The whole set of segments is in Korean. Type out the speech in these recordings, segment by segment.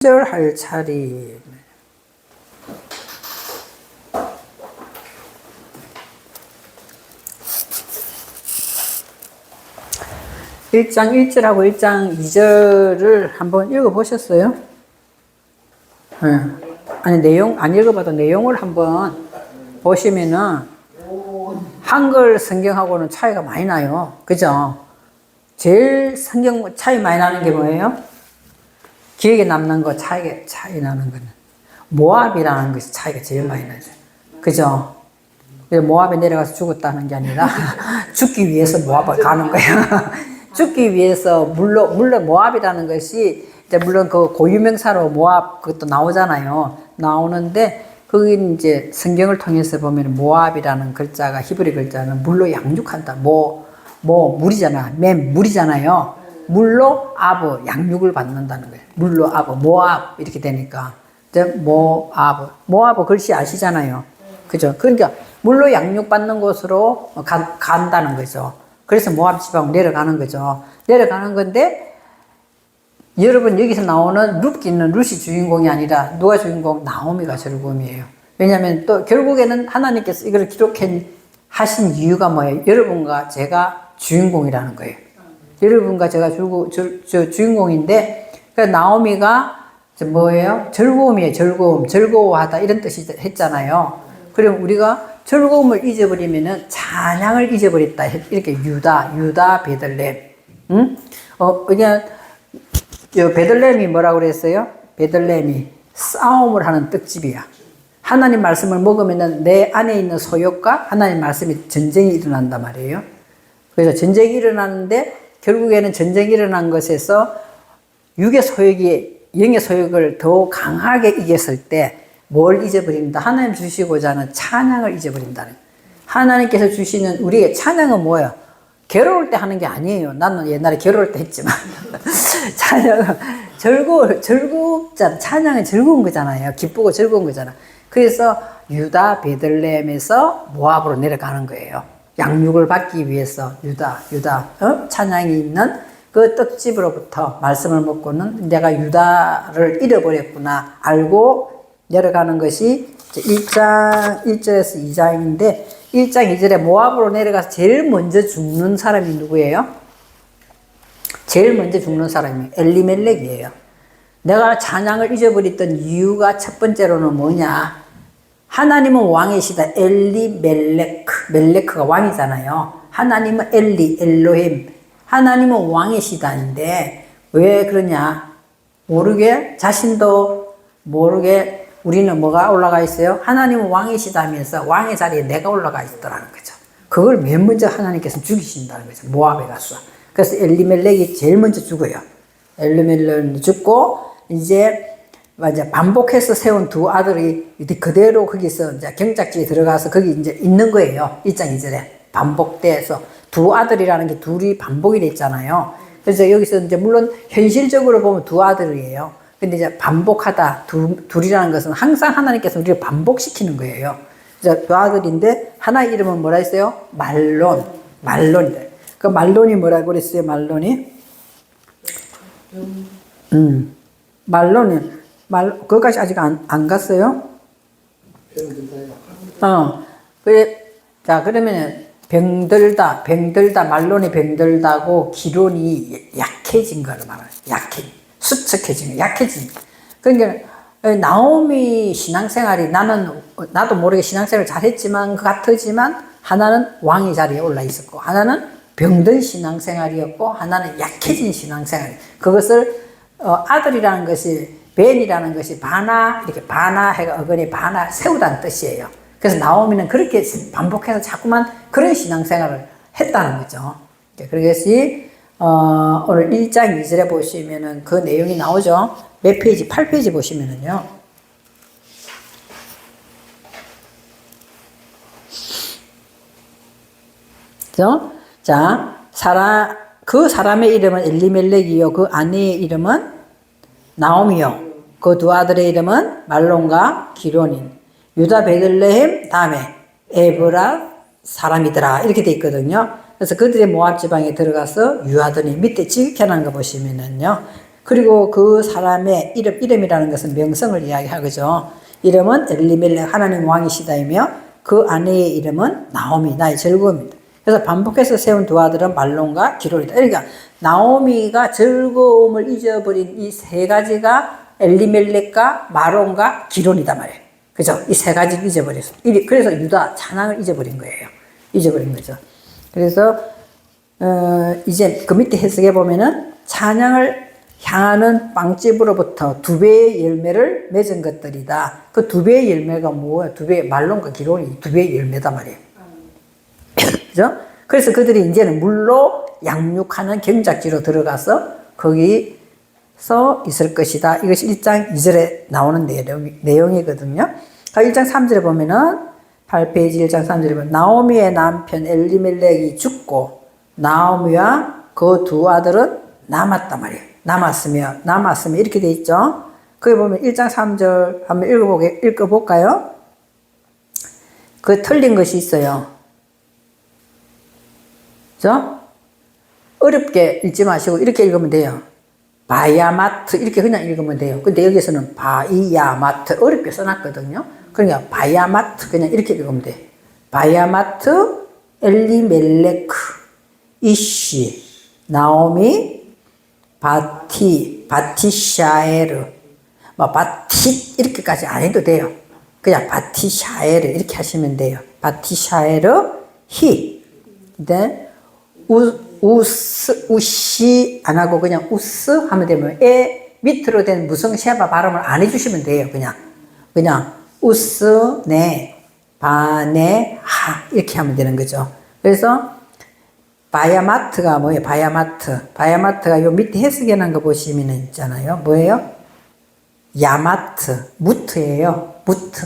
절할 차리. 1장 1절하고 1장 2절을 한번 읽어보셨어요? 네. 아니, 내용, 안 읽어봐도 내용을 한번 보시면은 한글 성경하고는 차이가 많이 나요. 그죠? 제일 성경 차이 많이 나는 게 뭐예요? 기억에 남는 거 차이 나는 거는 모압이라는 것이 차이가 제일 많이 나죠. 그죠? 모압에 내려가서 죽었다는 게 아니라 죽기 위해서 모압을 가는 거야. 죽기 위해서 물론 모압이라는 것이 이제 물론 그 고유명사로 모압 그것도 나오잖아요. 나오는데 거기 이제 성경을 통해서 보면 모압이라는 글자가 히브리 글자는 물로 양육한다. 물이잖아. 물이잖아요. 물로 아부 양육을 받는다는 거예요. 물로 아부 모압 이렇게 되니까 이제 모압 글씨 아시잖아요. 그죠? 그러니까 물로 양육받는 곳으로 간다는 거죠. 그래서 모압 지방으로 내려가는 거죠. 내려가는 건데 여러분 여기서 나오는 룻기는 룻이 주인공이 아니라 누가 주인공? 나오미가 주인공이에요. 왜냐하면 또 결국에는 하나님께서 이걸 기록하신 이유가 뭐예요? 여러분과 제가 주인공이라는 거예요. 여러분과 제가 주인공인데 그 나오미가 뭐예요? 즐거움이에요. 즐거워하다 이런 뜻이 했잖아요. 그럼 우리가 즐거움을 잊어버리면은 찬양을 잊어버렸다. 이렇게 유다 베들레헴. 응? 그냥 베들레헴이 뭐라고 그랬어요? 베들레헴이 싸움을 하는 떡집이야. 하나님 말씀을 먹으면은 내 안에 있는 소욕과 하나님 말씀이 전쟁이 일어난단 말이에요. 그래서 전쟁이 일어나는데 결국에는 전쟁이 일어난 것에서 육의 소욕이 영의 소욕을 더 강하게 이겼을 때 뭘 잊어버린다? 하나님 주시고자 하는 찬양을 잊어버린다는 거예요. 하나님께서 주시는 우리의 찬양은 뭐예요? 괴로울 때 하는 게 아니에요. 나는 옛날에 괴로울 때 했지만 찬양은 즐겁잖아. 찬양은 즐거운 거잖아요. 기쁘고 즐거운 거잖아. 그래서 유다 베들레헴에서 모압으로 내려가는 거예요. 양육을 받기 위해서 유다 찬양이 있는 그 떡집으로부터 말씀을 먹고는 내가 유다를 잃어버렸구나 알고 내려가는 것이 1장 1절에서 2장인데 1장 2절에 모압으로 내려가서 제일 먼저 죽는 사람이 누구예요? 제일 먼저 죽는 사람이 엘리멜렉이에요. 내가 찬양을 잊어버렸던 이유가 첫 번째로는 뭐냐? 하나님은 왕이시다. 멜레크가 왕이잖아요. 하나님은 엘로힘. 하나님은 왕이시다인데 왜 그러냐? 자신도 모르게 우리는 뭐가 올라가 있어요? 하나님은 왕이시다면서 왕의 자리에 내가 올라가 있더라는 거죠. 그걸 맨 먼저 하나님께서 죽이신다는 거죠. 모압에 가서. 그래서 엘리멜렉이 제일 먼저 죽어요. 엘리멜렉이 죽고 이제 반복해서 세운 두 아들이 그대로 거기서 이제 경작지에 들어가서 거기 이제 있는 거예요. 1장 2절에 반복돼서 두 아들이라는 게 둘이 반복이 됐잖아요. 그래서 여기서 이제 물론 현실적으로 보면 두 아들이에요. 근데 이제 반복하다 둘이라는 것은 항상 하나님께서 우리를 반복시키는 거예요. 그래서 두 아들인데 하나의 이름은 뭐라 했어요? 말론이다. 그 말론이 뭐라고 그랬어요? 말론이 그거까지 아직 안 갔어요? 그래. 자, 그러면 병들다, 말론이 병들다고 기론이 약해진 거를 말해요. 수척해진 거, 약해진 거. 그러니까, 나오미 신앙생활이 나도 모르게 신앙생활을 잘했지만, 같지만, 하나는 왕의 자리에 올라 있었고, 하나는 병든 신앙생활이었고, 하나는 약해진 신앙생활. 그것을, 아들이라는 것이, 벤이라는 것이 이렇게 해가 어근이 세우다는 뜻이에요. 그래서 나오미는 그렇게 반복해서 자꾸만 그런 신앙생활을 했다는 거죠. 그래서 오늘 1장 2절에 보시면은 그 내용이 나오죠. 몇 페이지? 8페이지 보시면은요. 그죠? 자, 그 사람의 이름은 엘리멜렉이요. 그 아내의 이름은 나오미요. 그 두 아들의 이름은 말론과 기론인. 유다 베들레헴 다음에 에브라 사람이더라. 이렇게 돼 있거든요. 그래서 그들의 모압 지방에 들어가서 유하더니 밑에 지극히 하는 거 보시면은요. 그리고 그 사람의 이름이라는 것은 명성을 이야기하죠. 이름은 엘리멜렉 하나님 왕이시다이며 그 아내의 이름은 나오미 나의 즐거움이다. 그래서 반복해서 세운 두 아들은 말론과 기론이다. 그러니까 나오미가 즐거움을 잊어버린 이 세 가지가 엘리멜렉과 마론과 기론이다 말이에요. 그죠? 이 세 가지를 잊어버렸어. 그래서 유다 찬양을 잊어버린 거예요. 잊어버린 거죠. 그래서 이제 그 밑에 해석해 보면은 찬양을 향하는 빵집으로부터 두 배의 열매를 맺은 것들이다. 그 두 배의 열매가 뭐야? 두 배, 말론과 기론이 두 배의 열매다 말이에요. 그죠? 그래서 그들이 이제는 물로 양육하는 경작지로 들어가서 거기서 있을 것이다. 이것이 1장 2절에 나오는 내용이거든요. 1장 3절에 보면은 8페이지 1장 3절에 보면 나오미의 남편 엘리멜렉이 죽고 나오미와 그 두 아들은 남았단 말이에요. 남았으며 이렇게 돼 있죠. 거기 보면 1장 3절 한번 읽어볼까요? 그 틀린 것이 있어요. 그죠? 어렵게 읽지 마시고 이렇게 읽으면 돼요. 바야마트 이렇게 그냥 읽으면 돼요. 근데 여기서는 바이야마트 어렵게 써놨거든요. 그러니까 바야마트 그냥 이렇게 읽으면 돼요. 바야마트 엘리멜레크 이시 나오미 바티샤에르 바티 이렇게까지 안 해도 돼요. 그냥 바티샤에르 이렇게 하시면 돼요. 바티샤에르 히 근데 우시 안 하고 그냥 우스 하면 되면 에 밑으로 된 무성 쉐바 발음을 안 해주시면 돼요. 그냥 우스 네 바네 하 이렇게 하면 되는 거죠. 그래서 바야마트가 뭐예요? 바야마트가 요 밑에 해석해 놓은 거 보시면 있잖아요. 뭐예요? 야마트 무트예요. 무트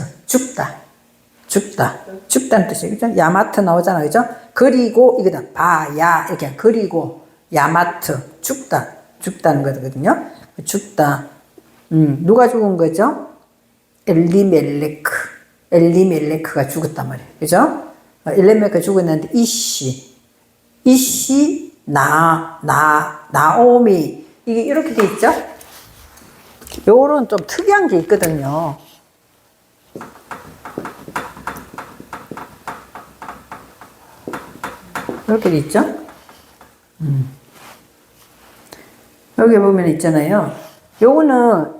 죽다는 뜻이에요. 그죠? 야마트 나오잖아요. 그죠? 그리고 이거다. 바야 이렇게 그리고 야마트 죽다는 거거든요. 죽다. 누가 죽은 거죠? 엘리멜레크가 죽었단 말이에요. 그죠? 엘리멜레크가 죽었는데 이시 나오미 이게 이렇게 돼 있죠? 요런 좀 특이한 게 있거든요. 이렇게 돼 있죠? 여기 보면 있잖아요. 요거는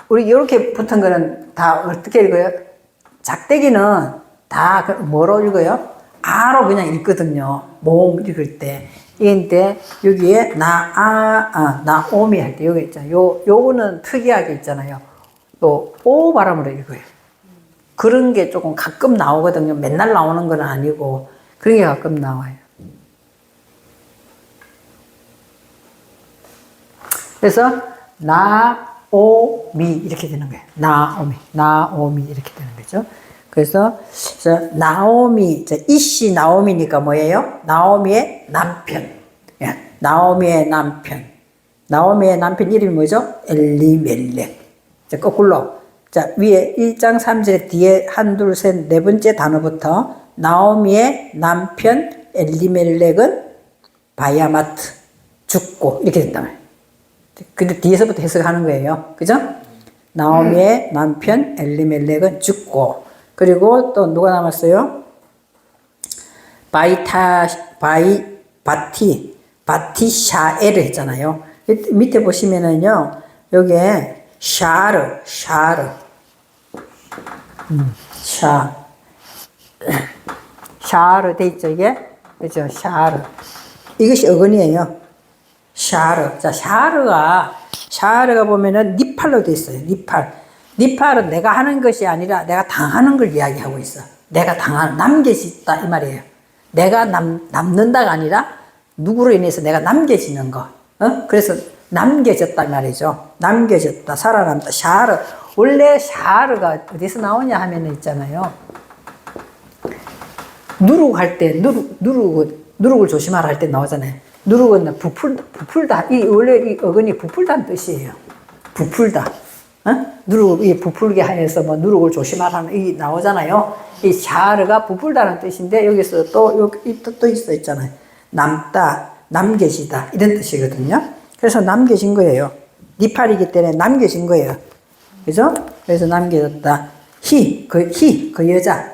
우리 이렇게 붙은 거는 다 어떻게 읽어요? 작대기는 다 뭐로 읽어요? 아로 그냥 읽거든요. 모음 읽을 때. 이런데 여기에 나오미 할 때 여기 있잖아요. 요거는 특이하게 있잖아요. 또 오 발음으로 읽어요. 그런 게 조금 가끔 나오거든요. 맨날 나오는 건 아니고 그런 게 가끔 나와요. 그래서 나오미 이렇게 되는 거예요. 나오미 이렇게 되는 거죠. 그래서 나오미 이씨 나오미니까 뭐예요? 나오미의 남편. 나오미의 남편 이름이 뭐죠? 엘리멜렉. 자, 거꾸로. 자, 위에 1장 3절 뒤에 한, 둘, 셋, 네 번째 단어부터 나오미의 남편 엘리멜렉은 바야마트 죽고 이렇게 된다 말이에요. 근데 뒤에서부터 해석하는 거예요. 그죠? 나오미의 남편 엘리멜렉은 죽고 그리고 또 누가 남았어요? 바티샤에를 했잖아요. 밑에 보시면은요, 여기에 샤르 돼 있죠, 이게? 그죠? 샤르. 이것이 어근이에요. 샤르. 자, 샤르가 보면은 니팔로 돼 있어요. 니팔은 내가 하는 것이 아니라 내가 당하는 걸 이야기하고 있어. 내가 남겨진다 이 말이에요. 내가 남는다가 아니라 누구로 인해서 내가 남겨지는 거. 그래서 남겨졌다 이 말이죠. 남겨졌다, 살아남다. 샤르. 원래 샤르가 어디서 나오냐 하면 있잖아요. 누룩 할 때, 누룩을 조심하라 할 때 나오잖아요. 누룩은 부풀다. 원래 이 어근이 부풀다는 뜻이에요. 부풀다. 누룩이 부풀게 하여서 뭐 누룩을 조심하라는 이 나오잖아요. 이 샤르가 부풀다는 뜻인데 여기서 또 이 뜻도 있잖아요. 남다, 남겨지다 이런 뜻이거든요. 그래서 남겨진 거예요. 니팔이기 때문에 남겨진 거예요. 그죠? 그래서 남겨졌다. 그 여자,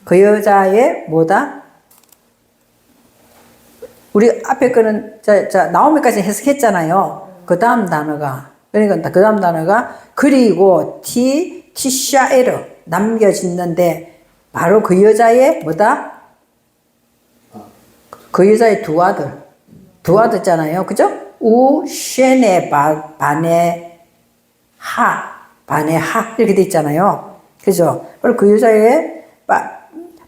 그 여자의 뭐다? 우리 앞에 거는, 나오미까지 해석했잖아요. 그 다음 단어가, 그러니까 그 다음 단어가, 그리고 티샤에르, 남겨졌는데, 바로 그 여자의 뭐다? 그 여자의 두 아들잖아요. 그죠? 우쉐네 바네하 이렇게 돼 있잖아요. 그죠? 그리고 그 여자의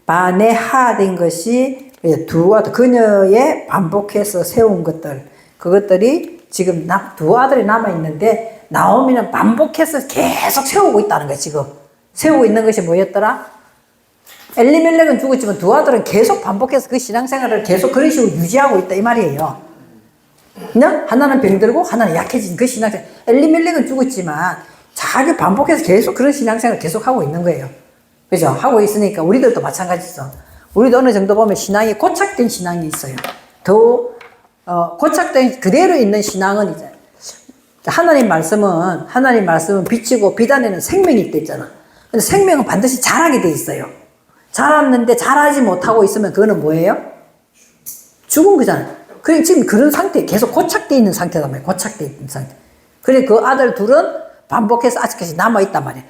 바네하 된 것이 두 아들, 그녀의 반복해서 세운 것들, 그것들이 지금 두 아들이 남아있는데, 나오미는 반복해서 계속 세우고 있다는 거예요, 지금. 세우고 있는 것이 뭐였더라? 엘리멜렉은 죽었지만 두 아들은 계속 반복해서 그 신앙생활을 계속 그런 식으로 유지하고 있다, 이 말이에요. 그냥 하나는 병들고 하나는 약해진 그 신앙생활. 엘리멜렉은 죽었지만 자기 반복해서 계속 그런 신앙생활을 계속 하고 있는 거예요. 그죠? 하고 있으니까 우리들도 마찬가지죠. 우리도 어느 정도 보면 신앙이 고착된 신앙이 있어요. 고착된 그대로 있는 신앙은 이제 하나님 말씀은 빛이고 빛 안에는 생명이 있다 있잖아. 근데 생명은 반드시 자라게 돼 있어요. 자랐는데 자라지 못하고 있으면 그거는 뭐예요? 죽은 거잖아요. 그러니까 지금 그런 상태, 계속 고착되어 있는 상태단 말이에요. 고착되어 있는 상태. 그래, 그 아들 둘은 반복해서 아직까지 남아있단 말이에요.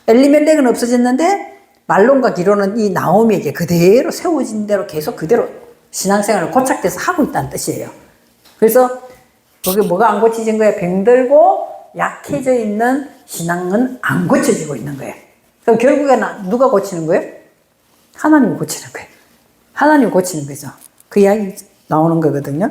엘리멜렉은 없어졌는데, 말론과 기론은 이 나오미에게 그대로 세워진 대로 계속 그대로 신앙생활을 고착돼서 하고 있다는 뜻이에요. 그래서, 거기 뭐가 안 고쳐진 거예요? 병들고 약해져 있는 신앙은 안 고쳐지고 있는 거예요. 그럼 결국에는 누가 고치는 거예요? 하나님이 고치는 거예요. 하나님이 고치는 거죠. 그 이야기 나오는 거거든요.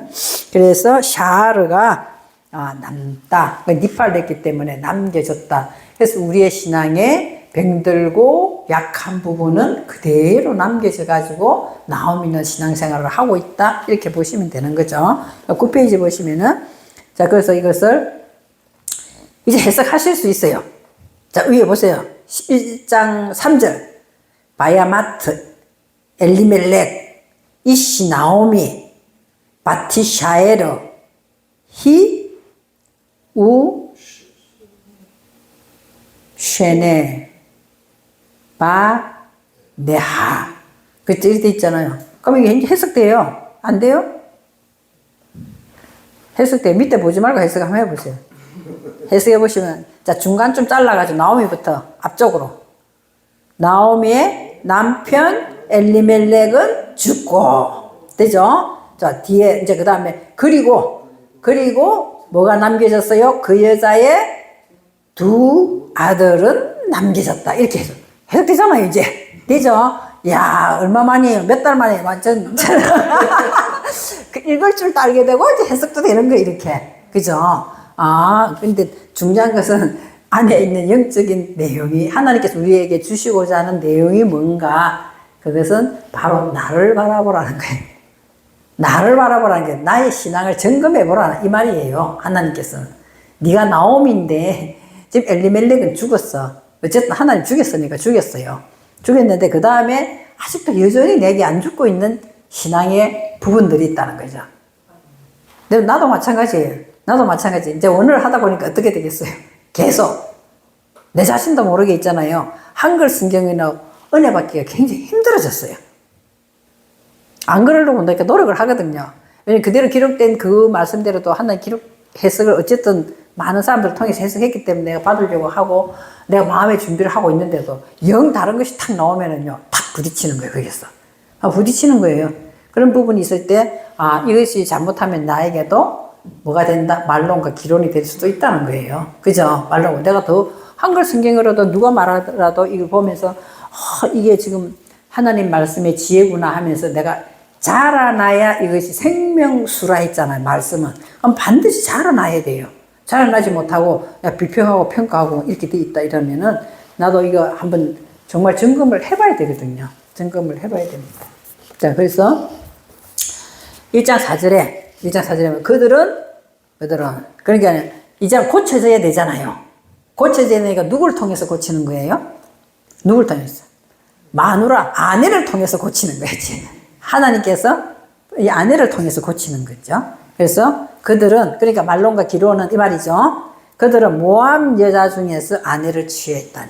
그래서 샤르가 남다. 니팔 됐기 때문에 남겨졌다. 그래서 우리의 신앙에 병들고 약한 부분은 그대로 남겨져 가지고 나오미는 신앙생활을 하고 있다. 이렇게 보시면 되는 거죠. 9페이지 보시면은, 자, 그래서 이것을 이제 해석하실 수 있어요. 자, 위에 보세요. 1장 3절. 바야마트, 엘리멜렉, 이시 나오미, 바티샤에르, 쉐네, 네하. 그렇죠? 이렇게 있잖아요. 그럼 이게 해석돼요? 안 돼요? 해석돼요. 밑에 보지 말고 해석 한번 해보세요. 해석해보시면, 자, 중간 좀 잘라가지고 나오미부터 앞쪽으로. 나오미의 남편 엘리멜렉은 죽고, 되죠? 자, 뒤에, 이제 그 다음에, 그리고 뭐가 남겨졌어요? 그 여자의 두 아들은 남겨졌다. 이렇게 해석되잖아요, 이제. 되죠? 야, 얼마 만이에요? 몇 달 만에 완전. 읽을 줄도 알게 되고, 이제 해석도 되는 거예요, 이렇게. 그죠? 근데 중요한 것은 안에 있는 영적인 내용이, 하나님께서 우리에게 주시고자 하는 내용이 뭔가, 그것은 바로 나를 바라보라는 거예요. 나를 바라보라는 게 나의 신앙을 점검해보라는 이 말이에요. 하나님께서는. 네가 나옴인데 지금 엘리멜렉은 죽었어. 어쨌든 하나님 죽였으니까 죽였어요. 죽였는데 그 다음에 아직도 여전히 내게 안 죽고 있는 신앙의 부분들이 있다는 거죠. 나도 마찬가지예요. 나도 마찬가지. 이제 오늘 하다 보니까 어떻게 되겠어요? 계속 내 자신도 모르게 있잖아요. 한글 성경이나 은혜 받기가 굉장히 힘들어졌어요. 안 그러려고 내가 노력을 하거든요. 왜냐면 그대로 기록된 그 말씀대로도 하나님 해석을 어쨌든 많은 사람들을 통해서 해석했기 때문에 내가 받으려고 하고 내가 마음의 준비를 하고 있는데도 영 다른 것이 탁 나오면은요, 탁 부딪히는 거예요, 거기서. 부딪히는 거예요. 그런 부분이 있을 때, 이것이 잘못하면 나에게도 뭐가 된다? 말론과 기론이 될 수도 있다는 거예요. 그죠? 말론. 내가 더 한글 성경으로도 누가 말하더라도 이걸 보면서, 이게 지금 하나님 말씀의 지혜구나 하면서 내가 자라나야 이것이 생명수라 했잖아요, 말씀은. 그럼 반드시 자라나야 돼요. 자라나지 못하고 비평하고 평가하고 이렇게 돼 있다 이러면은 나도 이거 한번 정말 점검을 해봐야 되거든요. 점검을 해봐야 됩니다. 자, 그래서 1장 4절에 그들은 그러니까 이제 고쳐져야 되잖아요. 고쳐져야 되니까 누구를 통해서 고치는 거예요? 누구를 통해서? 마누라, 아내를 통해서 고치는 거지. 하나님께서 이 아내를 통해서 고치는 거죠. 그래서 그들은, 그러니까 말론과 기론은 이 말이죠. 그들은 모압 여자 중에서 아내를 취했다는.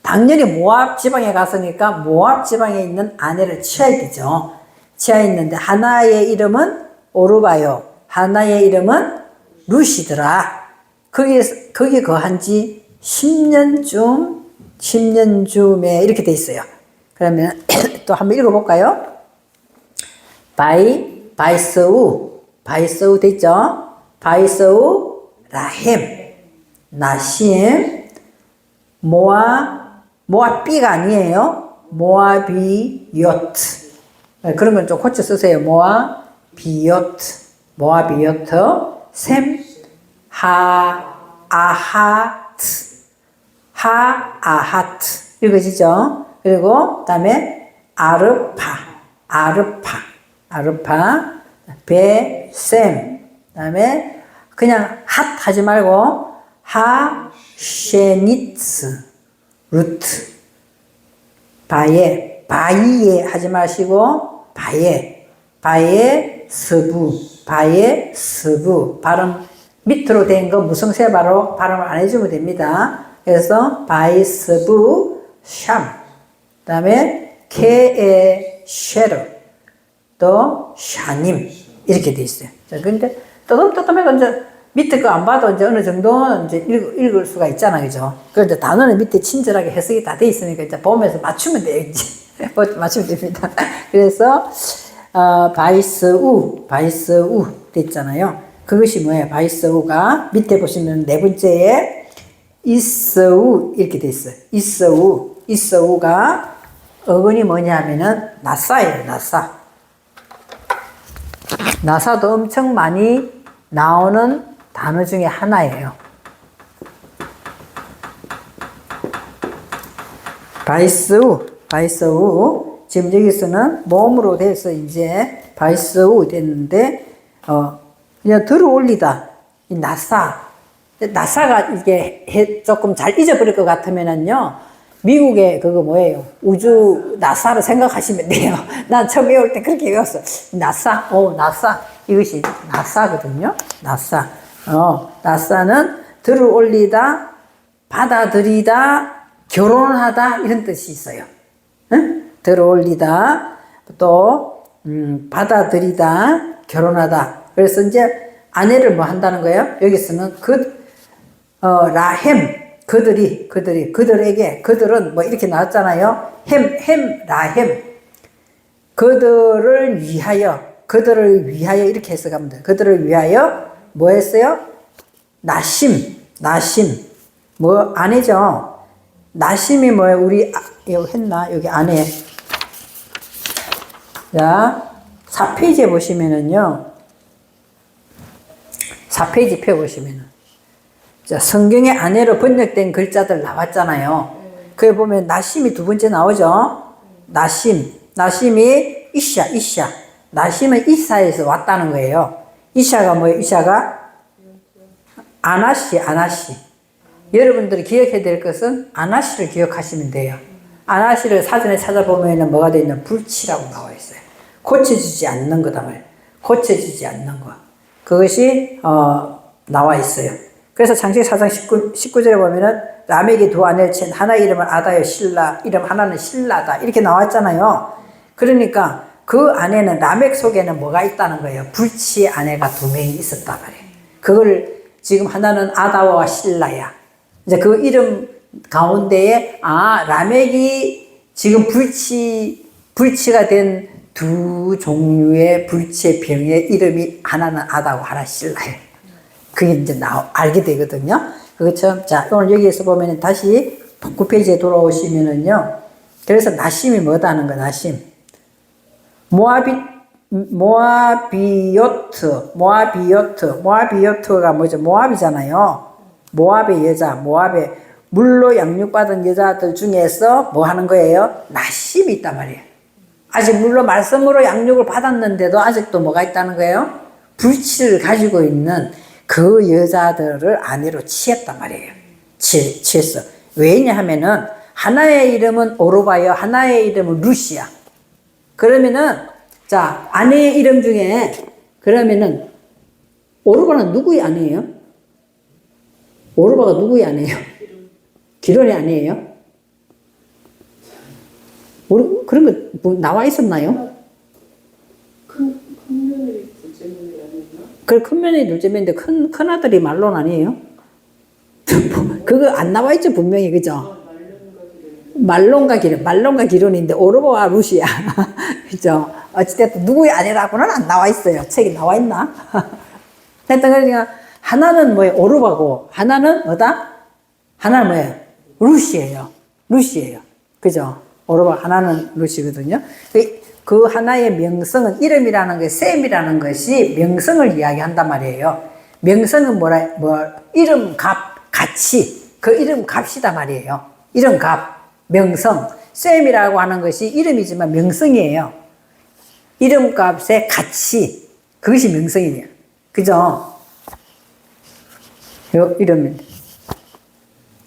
당연히 모압 지방에 갔으니까 모압 지방에 있는 아내를 취해야 되죠. 취하였는데 하나의 이름은 오르바요. 하나의 이름은 루시더라. 거기 거한 지 10년쯤에 이렇게 돼 있어요. 그러면 또 한번 읽어볼까요? 바이스우 돼 있죠? 바이스우 라헴 나심 모압비가 아니에요. 모아비요트. 그런 건 좀 고쳐 쓰세요. 모아비요트 셈 하아하트 읽어지죠? 그리고 그다음에 아르파 베셈 그다음에 그냥 핫 하지 말고 하셰니츠 루트 바이에 하지 마시고 바이에 스부 발음 밑으로 된 거 무성세 바로 발음을 안 해주면 됩니다. 그래서 바이스부 샴 그다음에 케에 쉐르 또 샤님 이렇게 돼 있어요. 자, 근데 떠듬떠듬해서 이제 밑에 거 안 봐도 이제 어느 정도는 이제 읽을 수가 있잖아, 그죠? 그런데 단어는 밑에 친절하게 해석이 다 돼 있으니까 이제 보면서 맞추면 돼요, 이제. 맞추면 됩니다. 그래서, 바이스우 돼 있잖아요. 그것이 뭐예요? 바이스우가 밑에 보시면 네 번째에 이스우 이렇게 돼 있어요. 이스우가 어근이 뭐냐면은 나사예요, 나사도 엄청 많이 나오는 단어 중에 하나예요. 바이스우. 지금 여기서는 몸으로 돼서 이제 바이스우 됐는데, 그냥 들어 올리다. 이 나사가 이게 조금 잘 잊어버릴 것 같으면은요, 미국의 그거 뭐예요? 우주 나사를 생각하시면 돼요. 난 처음 배울 때 그렇게 외웠어. 나사. 이것이 나사거든요. 나사는 들어 올리다, 받아들이다, 결혼하다 이런 뜻이 있어요. 응? 들어 올리다, 또 받아들이다, 결혼하다. 그래서 이제 아내를 뭐 한다는 거예요? 여기서는 라헴 그들에게 그들은 뭐 이렇게 나왔잖아요. 라헴 그들을 위하여 이렇게 해석하면 돼요. 그들을 위하여 뭐 했어요? 나심 뭐 아내죠. 나심이 뭐예요? 우리 여기 했나? 여기 안에 자 4페이지에 보시면은요 4페이지 펴보시면은 자, 성경의 아내로 번역된 글자들 나왔잖아요. 그에 보면 나심이 두 번째 나오죠. 나심이 이샤. 나심은 이사에서 왔다는 거예요. 이샤가 뭐예요? 이샤가 아나시. 여러분들이 기억해야 될 것은 아나시를 기억하시면 돼요. 아나시를 사전에 찾아보면 뭐가 되어 있냐? 불치라고 나와 있어요. 고쳐지지 않는 거다 말이에요. 고쳐지지 않는 거. 그것이 나와 있어요. 그래서 창세기 4장 19절에 보면은 라멕이 두 아내를 친 하나 이름은 아다요 실라 이름 하나는 실라다 이렇게 나왔잖아요. 그러니까 그 안에는 라멕 속에는 뭐가 있다는 거예요? 불치의 아내가 두 명이 있었단 말이에요. 그걸 지금 하나는 아다와 실라야. 이제 그 이름 가운데에 라멕이 지금 불치가 된 두 종류의 불치의 병의 이름이 하나는 아다고 하나 실라예요. 그게 이제 알게 되거든요. 그것처럼, 자, 오늘 여기에서 보면 다시 9페이지에 돌아오시면은요. 그래서 나심이 뭐다는 거야, 나심. 모아비요트가 뭐죠? 모압이잖아요. 모압의 여자, 모압의 물로 양육받은 여자들 중에서 뭐 하는 거예요? 나심이 있단 말이에요. 아직 물로 말씀으로 양육을 받았는데도 아직도 뭐가 있다는 거예요? 불치를 가지고 있는 그 여자들을 아내로 취했단 말이에요. 취했어. 왜냐하면은 하나의 이름은 오르바요, 하나의 이름은 루시야. 그러면은 자 아내의 이름 중에 그러면은 오르바는 누구의 아내예요? 오르바가 누구의 아내예요? 기론의 아내예요? 그런 거 뭐 나와 있었나요? 큰 며느리 둘째 며느리 아니었나? 그 큰 며느리 둘째 며느리인데 큰 아들이 말론 아니에요? 그거 안 나와 있죠 분명히 그죠? 말론과 기론인데 오르바와 루시아 그죠? 어찌됐든 누구의 아내라고는 안 나와 있어요. 책이 나와 있나? 하여튼 그러니까 하나는 뭐예요? 오르바고 하나는 뭐다? 하나는 뭐예요? 루시예요. 루시예요. 그죠? 오르바 하나는 루시거든요. 그 하나의 명성은 이름이라는 게 셈이라는 것이 명성을 이야기한단 말이에요. 명성은 이름 값 가치 그 이름 값이다 말이에요. 이름 값 명성 셈이라고 하는 것이 이름이지만 명성이에요. 이름 값의 가치 그것이 명성이에요. 그죠? 요 이름입니다.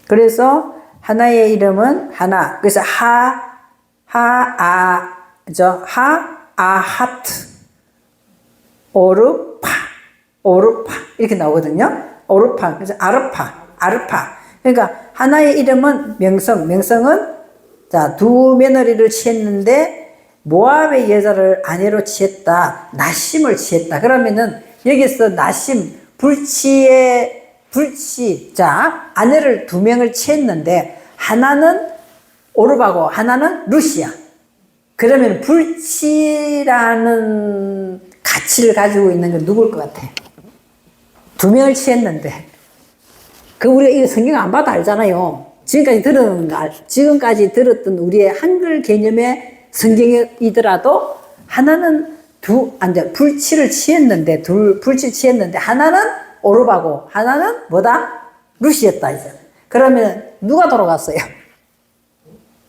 그래서 하나의 이름은 하나. 그래서 하아하트, 오르파 이렇게 나오거든요. 오르파. 그래서 아르파. 그러니까 하나의 이름은 명성은 자, 두 며느리를 취했는데 모압의 여자를 아내로 취했다. 나심을 취했다. 그러면은 여기서 나심 자, 아내를 두 명을 취했는데 하나는 오르바고 하나는 루시아. 그러면 불치라는 가치를 가지고 있는 건 누굴 것 같아? 두 명을 취했는데. 우리가 이거 성경 안 봐도 알잖아요. 지금까지 들었던 우리의 한글 개념의 성경이더라도 하나는 불치를 취했는데, 불치를 취했는데 하나는 오르바고 하나는 뭐다? 루시였다 이제. 그러면 누가 돌아갔어요?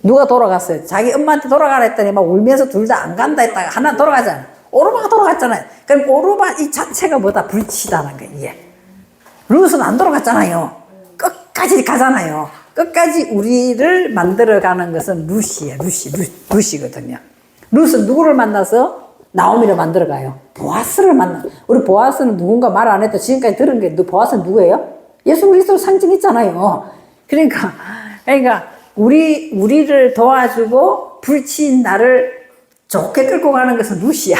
누가 돌아갔어요? 자기 엄마한테 돌아가라 했더니 막 울면서 둘 다 안 간다 했다가 하나 돌아가잖아요. 오르바가 돌아갔잖아요. 그럼 오르바 이 자체가 뭐다? 불치다는 거예요. 이게. 룻은 안 돌아갔잖아요. 끝까지 가잖아요. 끝까지 우리를 만들어가는 것은 룻이거든요. 룻은 누구를 만나서 나오미를 만들어가요? 보아스를 만나. 우리 보아스는 누군가 말 안 해도 지금까지 들은 게 보아스는 누구예요? 예수 그리스도 상징했잖아요. 그러니까 우리를 도와주고 불치인 나를 좋게 끌고 가는 것은 룻이야.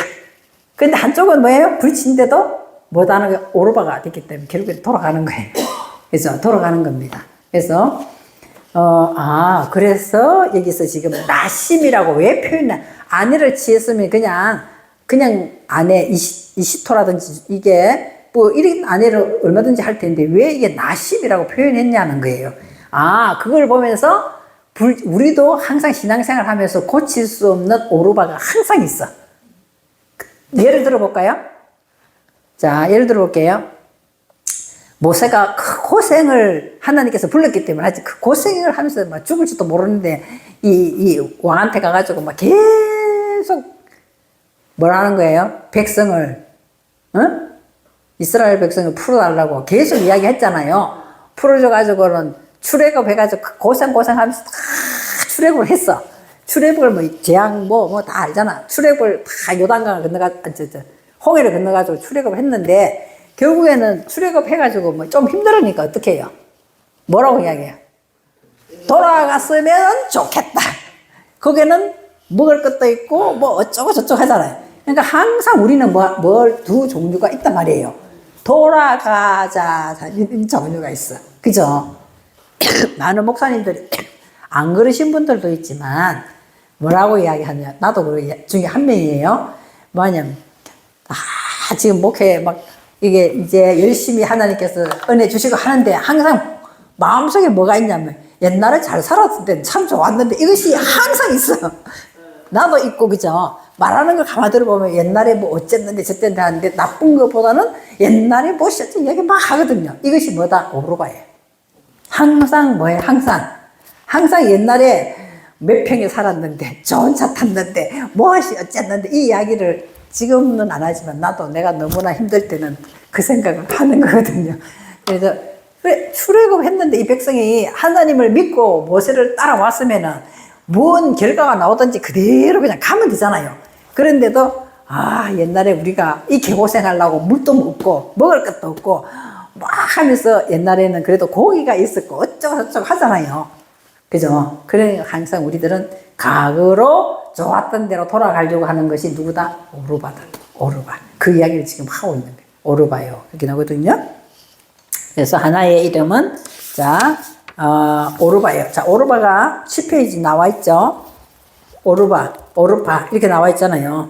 근데 한쪽은 뭐예요? 불치인데도 못하는 게 오르바가 됐기 때문에 결국엔 돌아가는 거예요. 그래서 돌아가는 겁니다. 그래서 그래서 여기서 지금 나심이라고 왜 표현해? 아내를 취했으면 그냥 아내 이시토라든지 이게 뭐 이런 아내를 얼마든지 할 텐데 왜 이게 나심이라고 표현했냐는 거예요. 그걸 보면서 우리도 항상 신앙생활 하면서 고칠 수 없는 오르바가 항상 있어. 예를 들어볼까요? 자, 예를 들어볼게요. 모세가 그 고생을 하나님께서 불렀기 때문에 하지, 그 고생을 하면서 막 죽을지도 모르는데 이 왕한테 가가지고 막 계속 뭐라는 거예요? 백성을, 이스라엘 백성을 풀어달라고 계속 이야기했잖아요. 풀어줘가지고는 출애굽 해가지고 고생하면서 다 출애굽을 했어. 출애굽을 재앙 다 알잖아. 출애굽을 다 요단강을 홍해를 건너가지고 출애굽을 했는데 결국에는 출애굽 해가지고 좀 힘들으니까 어떻게 해요? 뭐라고 이야기해요? 돌아갔으면 좋겠다. 거기는 먹을 것도 있고 어쩌고 저쩌고 하잖아요. 그러니까 항상 우리는 두 종류가 있단 말이에요. 돌아가자 이 종류가 있어. 그죠? 많은 목사님들이 안 그러신 분들도 있지만 뭐라고 이야기하냐? 나도 그 중에 한 명이에요. 뭐냐면 지금 목회 이게 이제 열심히 하나님께서 은혜 주시고 하는데 항상 마음속에 뭐가 있냐면 옛날에 잘 살았을 때 참 좋았는데 이것이 항상 있어. 나도 있고 그죠? 말하는 걸 가만히 들어보면 옛날에 어쨌는데 저쨌는데 하는데 나쁜 것보다는 옛날에 뭐셨지 이야기 막 하거든요. 이것이 뭐다? 오르바예요. 항상 뭐예요? 항상 옛날에 몇 평에 살았는데 좋은 차 탔는데 뭐하시 어쨌는데 이 이야기를 지금은 안 하지만 나도 내가 너무나 힘들 때는 그 생각을 하는 거거든요. 그래서 출애굽 했는데 이 백성이 하나님을 믿고 모세를 따라왔으면은 뭔 결과가 나오든지 그대로 그냥 가면 되잖아요. 그런데도 옛날에 우리가 이 개고생하려고 물도 없고 먹을 것도 없고 막 하면서 옛날에는 그래도 고기가 있었고 어쩌고저쩌고 하잖아요. 그죠? 그래 항상 우리들은 과거로 좋았던 대로 돌아가려고 하는 것이 누구다? 오르바다. 오르바. 그 이야기를 지금 하고 있는 거예요. 오르바요. 이렇게 나오거든요. 그래서 하나의 이름은 오르바예요. 자, 오르바가 10페이지 나와 있죠. 오르바, 오르파 이렇게 나와 있잖아요.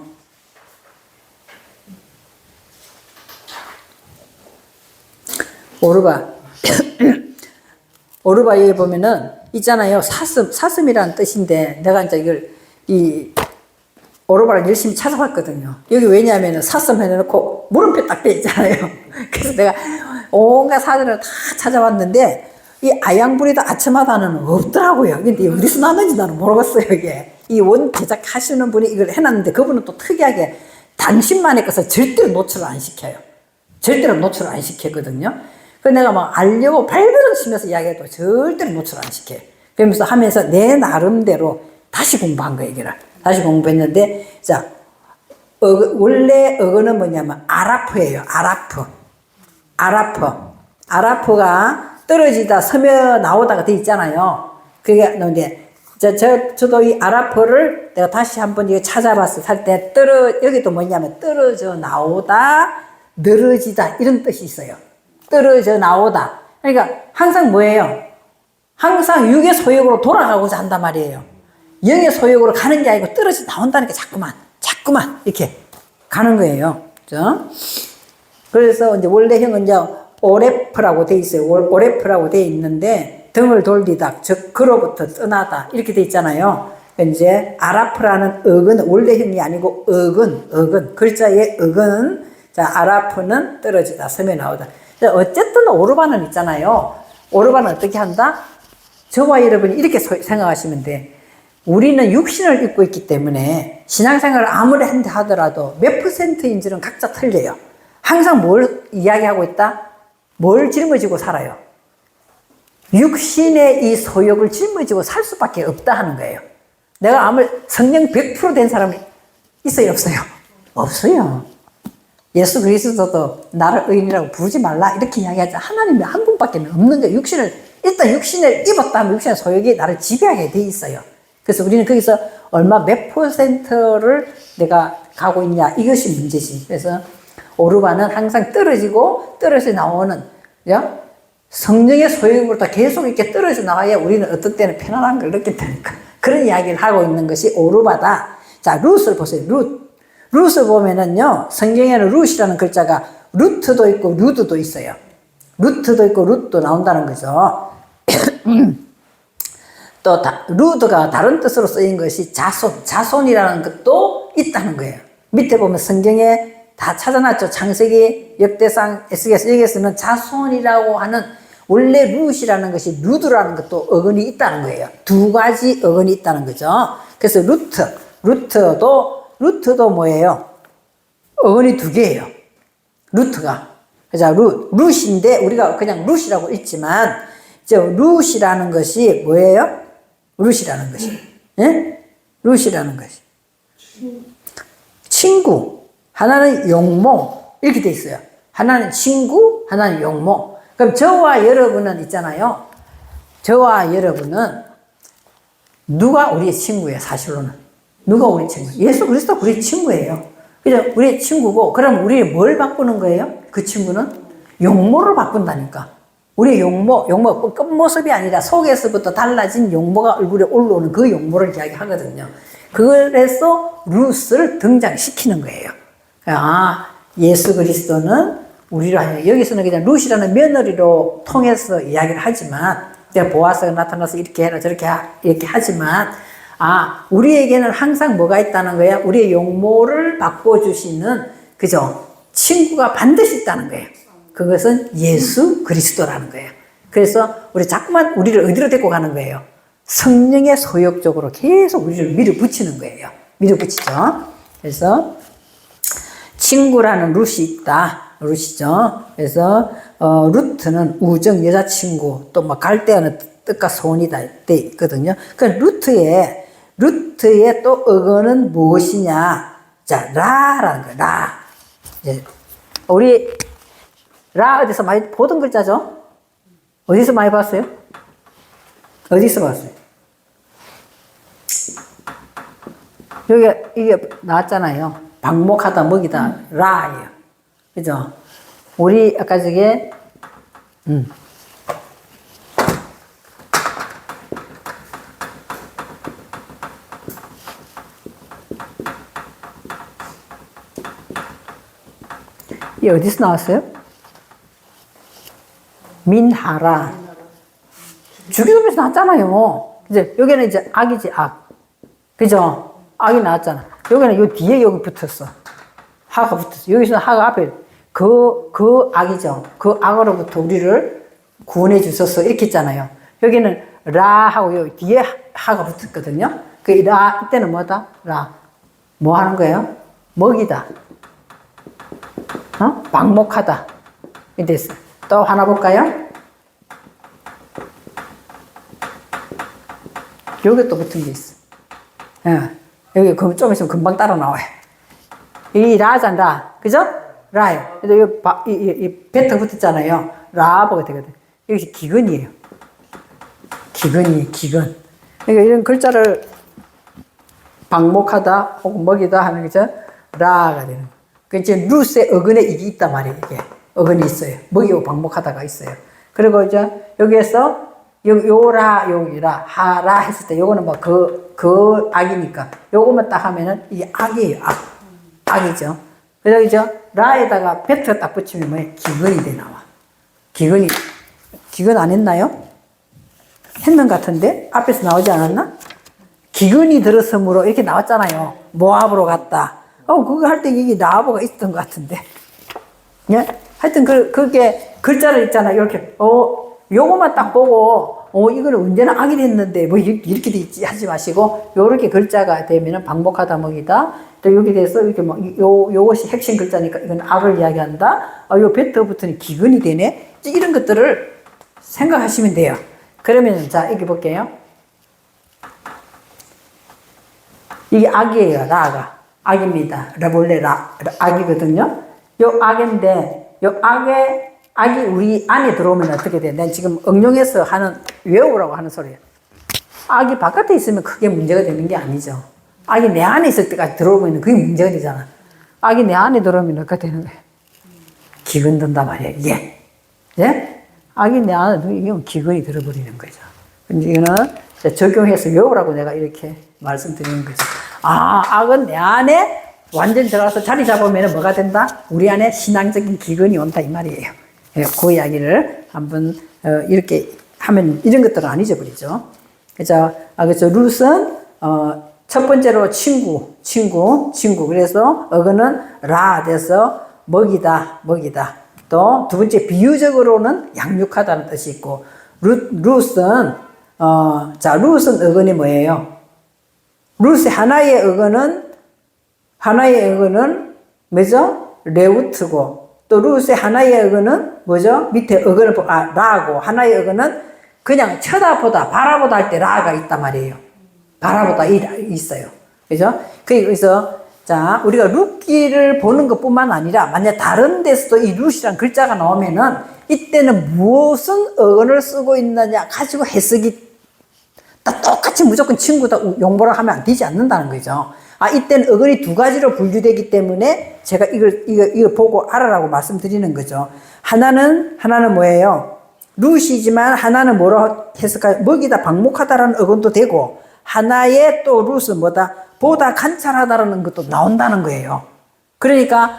오르바. 오르바에 보면은 있잖아요. 사슴이라는 뜻인데 내가 이제 이 오르바를 열심히 찾아봤거든요. 여기 왜냐하면 사슴 해놓고 물음표 딱 돼 있잖아요. 그래서 내가 온갖 사전을 다 찾아봤는데 이 아양부리다 아첨하다는 없더라고요. 근데 어디서 나는지 나는 모르겠어요. 이게 이 원 제작하시는 분이 이걸 해놨는데 그분은 또 특이하게 당신만의 것을 절대로 노출을 안 시켜요. 절대로 노출을 안 시켰거든요. 그래서 내가 막 알려고 발버둥 치면서 이야기해도 절대로 노출 안 시켜요. 그러면서 하면서 내 나름대로 다시 공부한 거예요, 이거를. 다시 공부했는데, 자, 원래 어근은 뭐냐면 아라프예요, 아라프. 아라프가 떨어지다 서며 나오다가 돼 있잖아요. 그게 이제, 저도 이 아라프를 내가 다시 한번 이거 찾아봤을 때 여기도 뭐냐면 떨어져 나오다, 늘어지다, 이런 뜻이 있어요. 떨어져 나오다. 그러니까 항상 뭐예요? 항상 육의 소욕으로 돌아가고자 한단 말이에요. 영의 소욕으로 가는 게 아니고 떨어져 나온다는 게 자꾸만 이렇게 가는 거예요. 그죠? 그래서 이제 원래형은 이제 오레프라고 돼 있어요. 오레프라고 돼 있는데 등을 돌리다, 즉 그로부터 떠나다 이렇게 돼 있잖아요. 이제 아라프라는 어근 원래형이 아니고 어근 글자의 어근. 자, 아라프는 떨어지다, 서며 나오다. 어쨌든 오르바는 있잖아요. 오르바는 어떻게 한다? 저와 여러분이 이렇게 생각하시면 돼. 우리는 육신을 입고 있기 때문에 신앙생활을 아무리 한다 하더라도 몇 %인지는 각자 틀려요. 항상 뭘 이야기하고 있다? 뭘 짊어지고 살아요? 육신의 이 소욕을 짊어지고 살 수밖에 없다 하는 거예요. 내가 아무리 성령 100% 된 사람이 있어요, 없어요? 없어요. 예수 그리스도도 나를 의인이라고 부르지 말라 이렇게 이야기하지. 하나님이 한 분밖에 없는 거예요. 일단 육신을 입었다 하면 육신의 소욕이 나를 지배하게 돼 있어요. 그래서 우리는 거기서 몇 %를 내가 가고 있냐 이것이 문제지. 그래서 오르바는 항상 떨어져 나오는 성령의 소욕으로부터 계속 이렇게 떨어져 나와야 우리는 어떤 때는 편안한 걸 느낀다니까. 그런 이야기를 하고 있는 것이 오르바다. 자, 룻을 보세요. 룻을 보면은요, 성경에는 룻이라는 글자가 루트도 있고 루드도 있어요. 루트도 있고 룻도 나온다는 거죠. 또 루드가 다른 뜻으로 쓰인 것이 자손이라는 것도 있다는 거예요. 밑에 보면 성경에 다 찾아놨죠. 창세기, 역대상, 에스겔서 여기에서는 자손이라고 하는 원래 룻이라는 것이 루드라는 것도 어근이 있다는 거예요. 두 가지 어근이 있다는 거죠. 그래서 루트도 뭐예요? 어근이 두 개예요. 루트가. 그래서 룻인데 우리가 그냥 룻이라고 읽지만 룻이라는 것이 뭐예요? 룻이라는 것이. 예? 룻이라는 것이. 친구. 하나는 용모. 이렇게 돼 있어요. 하나는 친구, 하나는 용모. 그럼 저와 여러분은 있잖아요. 저와 여러분은 누가 우리의 친구예요, 사실로는? 누가 우리 친구예요? 예수 그리스도 우리 친구예요. 그죠? 우리의 친구고, 그럼 우리 뭘 바꾸는 거예요? 그 친구는? 용모를 바꾼다니까. 우리의 용모, 끝모습이 아니라 속에서부터 달라진 용모가 얼굴에 올라오는 그 용모를 이야기하거든요. 그래서 룻을 등장시키는 거예요. 예수 그리스도는 우리로 하여, 여기서는 그냥 룻이라는 며느리로 통해서 이야기를 하지만, 보아스가 나타나서 이렇게 해라, 이렇게 하지만, 우리에게는 항상 뭐가 있다는 거야? 우리의 용모를 바꿔주시는, 그죠? 친구가 반드시 있다는 거예요. 그것은 예수 그리스도라는 거예요. 그래서 우리 자꾸만 우리를 어디로 데리고 가는 거예요? 성령의 소욕 쪽으로 계속 우리를 밀어붙이는 거예요. 밀어붙이죠. 그래서 친구라는 룻이 있다. 룻이죠. 그래서 루트는 우정, 여자친구, 또 막 갈 때는 뜻과 소원이다 돼 있거든요. 그 루트의 또 어근은 무엇이냐? 자, 라라는 거예요. 라. 이제 우리 라 어디서 많이 보던 글자죠? 어디서 많이 봤어요? 어디서 봤어요? 여기 이게 나왔잖아요. 방목하다, 먹이다, 라예요. 그죠? 우리 아까 저게 이 어디서 나왔어요? 민하라. 주기도문에서 나왔잖아요. 이제 여기는 이제 악이지, 악. 그죠? 악이 나왔잖아. 여기는 요 뒤에 여기 붙었어. 하가 붙었어. 여기서는 하가 앞에 그 악이죠. 그 악으로부터 우리를 구원해 주소서 이렇게 있잖아요. 여기는 라 하고 여기 뒤에 하가 붙었거든요. 그 라 이때는 뭐다? 라. 뭐 하는 거예요? 먹이다. 방목하다. 이렇게 있어. 또 하나 볼까요? 여기 또 붙은 게 있어. 여기 좀 있으면 금방 따라 나와요. 이 라잖아, 라. 그죠? 라요. 그래서 이 배터 붙었잖아요. 라보가 되거든. 여기 기근이에요. 기근. 그러니까 이런 글자를 방목하다 혹은 먹이다 하는 거죠. 라가 되는 거예요. 그 이제 루스의 어근에 이게 있단 말이에요. 이게 어근이 있어요. 먹이고 방목하다가 있어요. 그리고 이제 여기에서 요라 여기라 하라 했을 때 요거는 뭐 그 악이니까 요거만 딱 하면은 이게 악이에요. 악이죠. 그래서 이제 라에다가 배트가 딱 붙이면 뭐예요? 기근이 돼 나와. 기근 안 했나요? 했는 것 같은데 앞에서 나오지 않았나? 기근이 들었으므로 이렇게 나왔잖아요. 모압으로 갔다. 그거 할 때 이게 나아보가 있었던 것 같은데. 예? 하여튼 그게 글자를 있잖아요. 이렇게, 요거만 딱 보고, 이거는 언제나 악이 됐는데, 뭐, 이렇게 돼 있지 하지 마시고, 요렇게 글자가 되면은 방목하다, 먹이다. 또 여기 대해서 이렇게 뭐, 요것이 핵심 글자니까 이건 악을 이야기한다. 요 배트 붙으니 기근이 되네. 이런 것들을 생각하시면 돼요. 그러면, 자, 여기 볼게요. 이게 악이에요, 라가. 악입니다. 원래 악이거든요. 요 악인데, 요 악이 우리 안에 들어오면 어떻게 돼? 난 지금 응용해서 외우라고 하는 소리예요. 악이 바깥에 있으면 크게 문제가 되는 게 아니죠. 악이 내 안에 있을 때까지 들어오면 그게 문제가 되잖아. 악이 내 안에 들어오면 어떻게 되는 거예요? 기근 든단 말이에요, 이게. 예? 악이 내 안에 들어오면 기근이 들어버리는 거죠. 이거는 적용해서 외우라고 내가 이렇게 말씀드리는 거죠. 악은 내 안에 완전 들어가서 자리 잡으면 뭐가 된다? 우리 안에 신앙적인 기근이 온다 이 말이에요. 그 이야기를 한번 이렇게 하면 이런 것들은 안 잊어버리죠. 그래서 룻은 첫 번째로 친구. 그래서 어근은 라 돼서 먹이다. 또 두 번째 비유적으로는 양육하다는 뜻이 있고 룻은 어근이 뭐예요? 룻의 하나의 어근은 뭐죠? 레우트고 또 룻의 하나의 어근은 뭐죠? 밑에 어근을 라고 하나의 어근은 그냥 쳐다보다 바라보다 할 때 라가 있단 말이에요. 바라보다 있어요. 그죠? 그래서 자 우리가 룻기를 보는 것뿐만 아니라 만약 다른 데서도 이 룻이란 글자가 나오면은 이때는 무슨 어근을 쓰고 있느냐 가지고 해석이 다 똑같이 무조건 친구다 용보라 하면 안 되지 않는다는 거죠. 이때는 어근이 두 가지로 분류되기 때문에 제가 이걸 보고 알아라고 말씀드리는 거죠. 하나는 뭐예요? 룻이지만 하나는 뭐로 해석할까요? 먹이다, 방목하다라는 어근도 되고 하나의 또 룻은 뭐다? 보다 관찰하다라는 것도 나온다는 거예요. 그러니까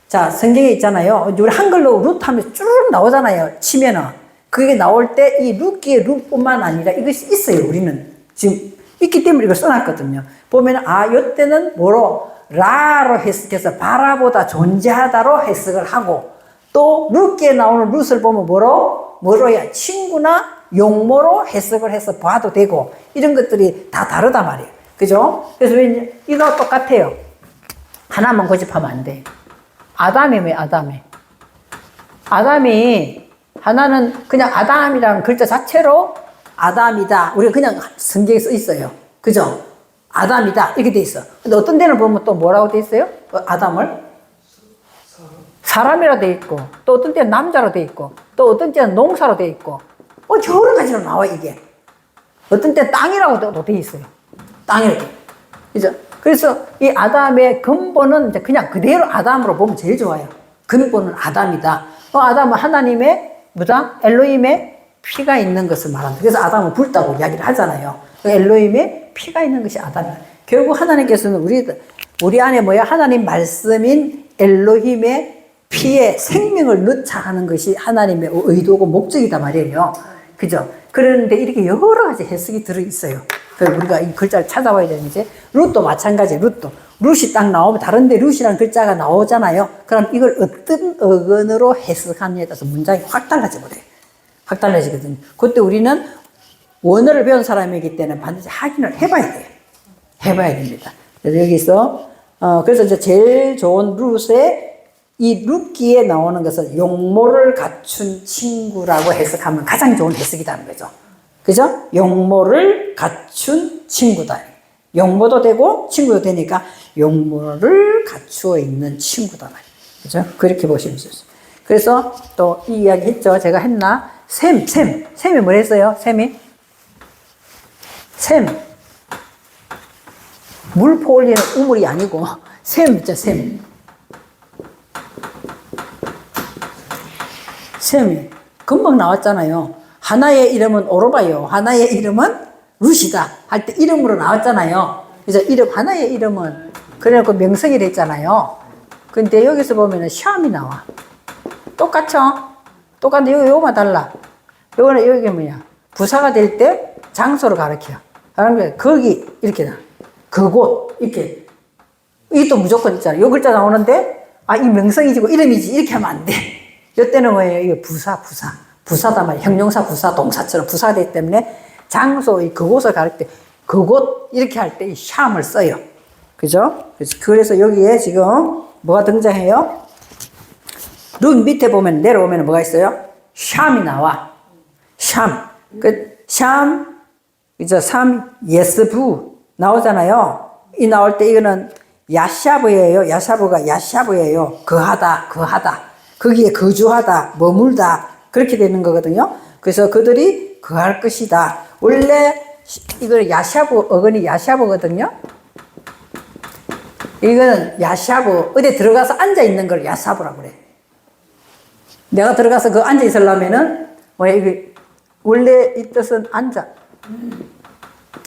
자 성경에 있잖아요. 우리 한글로 룻 하면 쭉 나오잖아요. 치면은. 그게 나올 때 이 룻기의 룻뿐만 아니라 이것이 있어요. 우리는 지금 있기 때문에 이걸 써놨거든요. 보면 요때는 뭐로 라로 해석해서 바라보다 존재하다로 해석을 하고 또 룻기에 나오는 룻을 보면 뭐로야 친구나 용모로 해석을 해서 봐도 되고 이런 것들이 다 다르단 말이에요. 그죠? 그래서 이거 똑같아요. 하나만 고집하면 안 돼. 아담이 왜 아담이 하나는 그냥 아담이라는 글자 자체로 아담이다. 우리가 그냥 성경에 써 있어요. 그죠? 아담이다. 이렇게 돼 있어. 근데 어떤 데는 보면 또 뭐라고 돼 있어요? 아담을? 사람이라 돼 있고, 또 어떤 때는 남자로 돼 있고, 또 어떤 때는 농사로 돼 있고, 여러 가지로 나와, 이게. 어떤 때는 땅이라고도 돼 있어요. 땅이라고. 그죠? 그래서 이 아담의 근본은 이제 그냥 그대로 아담으로 보면 제일 좋아요. 근본은 아담이다. 아담은 하나님의, 엘로힘의 피가 있는 것을 말한다. 그래서 아담은 붉다고 이야기를 하잖아요. 엘로힘의 피가 있는 것이 아담이다. 결국 하나님께서는 우리 안에 하나님 말씀인 엘로힘의 피에 생명을 넣자 하는 것이 하나님의 의도고 목적이다 말이에요. 그죠? 그런데 이렇게 여러 가지 해석이 들어있어요. 그래서 우리가 이 글자를 찾아봐야 되는데, 룻도 마찬가지예요. 룻이 딱 나오면 다른데 룻이라는 글자가 나오잖아요. 그럼 이걸 어떤 어근으로 해석하느냐에 따라서 문장이 확 달라져 버려요. 확 달라지거든요. 그때 우리는 원어를 배운 사람이기 때문에 반드시 확인을 해봐야 돼요. 해봐야 됩니다. 그래서 여기서, 그래서 이제 제일 좋은 룻의 이 룻기에 나오는 것은 용모를 갖춘 친구라고 해석하면 가장 좋은 해석이라는 거죠. 그죠? 용모를 갖춘 친구다. 용모도 되고 친구도 되니까 용모를 갖추어 있는 친구다. 그죠? 그렇게 보시면 좋습니다. 그래서 또 이 이야기 했죠. 제가 했나? 샘이 뭘 했어요? 샘이? 물포 올리는 우물이 아니고 샘 있죠, 샘이 금방 나왔잖아요. 하나의 이름은 오로바요, 하나의 이름은 룻이다 할 때 이름으로 나왔잖아요. 그래서 하나의 이름은 그래놓고 명성이 됐잖아요. 근데 여기서 보면은 샴이 나와. 똑같죠? 똑같은데 요거만 달라. 요거는 여기 뭐냐, 부사가 될 때 장소를 가리켜. 그러니까 거기 이렇게 나, 그곳 이렇게. 이게 또 무조건 있잖아. 요 글자 나오는데 이 명성이지고 이름이지 이렇게 하면 안 돼. 요때는 뭐예요? 이게 부사다 말이야. 형용사, 부사, 동사처럼 부사가 되기 때문에 장소의 그곳을 가릴 때 그곳 이렇게 할 때 이 샴을 써요. 그죠? 그래서 여기에 지금 뭐가 등장해요? 룻 밑에 보면 내려오면 뭐가 있어요? 샴이 나와. 샴. 이제 예스부 나오잖아요. 이 나올 때 이거는 야샤브예요. 야샤브예요. 거하다. 거기에 거주하다, 머물다. 그렇게 되는 거거든요. 그래서 그들이 거할 것이다. 원래 이걸 야샤브, 어근이 야샤브거든요. 이거는 야샤브, 어디 들어가서 앉아있는 걸 야샤브라고 그래. 내가 들어가서 그 앉아있으려면은, 이게, 원래 이 뜻은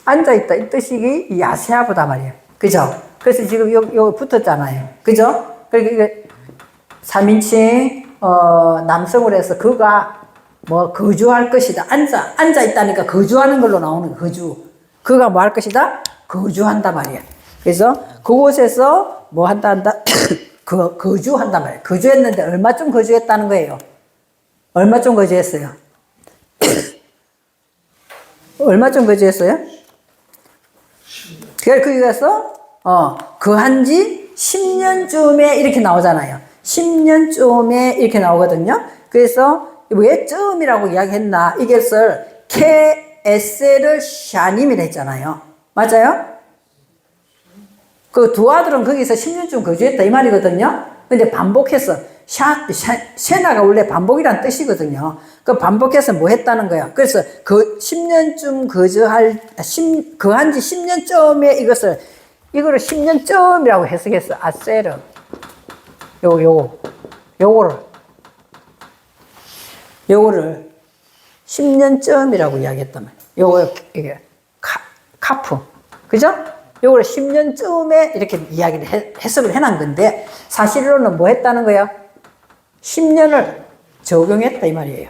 앉아있다. 이 뜻이 야샤브다 말이에요. 그죠? 그래서 지금 요 붙었잖아요. 그죠? 그러니까 이게 3인칭, 남성으로 해서 그가 거주할 것이다. 앉아있다니까 거주하는 걸로 나오는 거주. 그가 뭐 할 것이다? 거주한다 말이야. 그래서 그곳에서 뭐 한다? 거주한단 말이에요. 거주했는데 얼마쯤 거주했다는 거예요? 얼마쯤 거주했어요? 얼마쯤 거주했어요? 거기가서 거한 지 10년쯤에 이렇게 나오잖아요. 10년쯤에 이렇게 나오거든요. 그래서 왜 쯤이라고 이야기했나? 이것을 케에세르 샤님이라 했잖아요. 맞아요? 그 두 아들은 거기서 10년쯤 거주했다 이 말이거든요. 근데 반복해서 샤나가 원래 반복이란 뜻이거든요. 그 반복해서 뭐 했다는 거야. 그래서 그 10년쯤 거한 지 10년쯤에 이거를 10년쯤이라고 해석했어. 아세르. 요거를 10년쯤이라고 이야기했단 말이에요. 이게 카프. 그죠? 요걸 10년쯤에 이렇게 이야기를 해석을 해놓은 건데, 사실로는 뭐 했다는 거야? 10년을 적용했다 이 말이에요.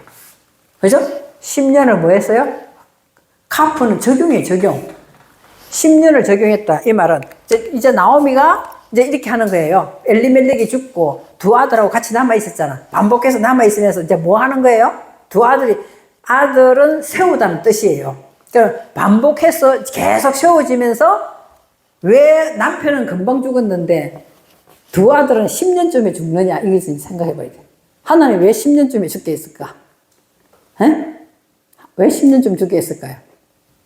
그죠? 10년을 뭐 했어요? 카프는 적용이에요, 적용. 10년을 적용했다 이 말은 이제 나오미가 이제 이렇게 하는 거예요. 엘리멜렉이 죽고 두 아들하고 같이 남아 있었잖아. 반복해서 남아 있으면서 이제 뭐 하는 거예요? 아들은 세우다는 뜻이에요. 그러니까 반복해서 계속 세워지면서 왜 남편은 금방 죽었는데 두 아들은 10년쯤에 죽느냐, 이것을 생각해 봐야 돼. 하나님 왜 10년쯤에 죽게 했을까? 왜 10년쯤 죽게 했을까요?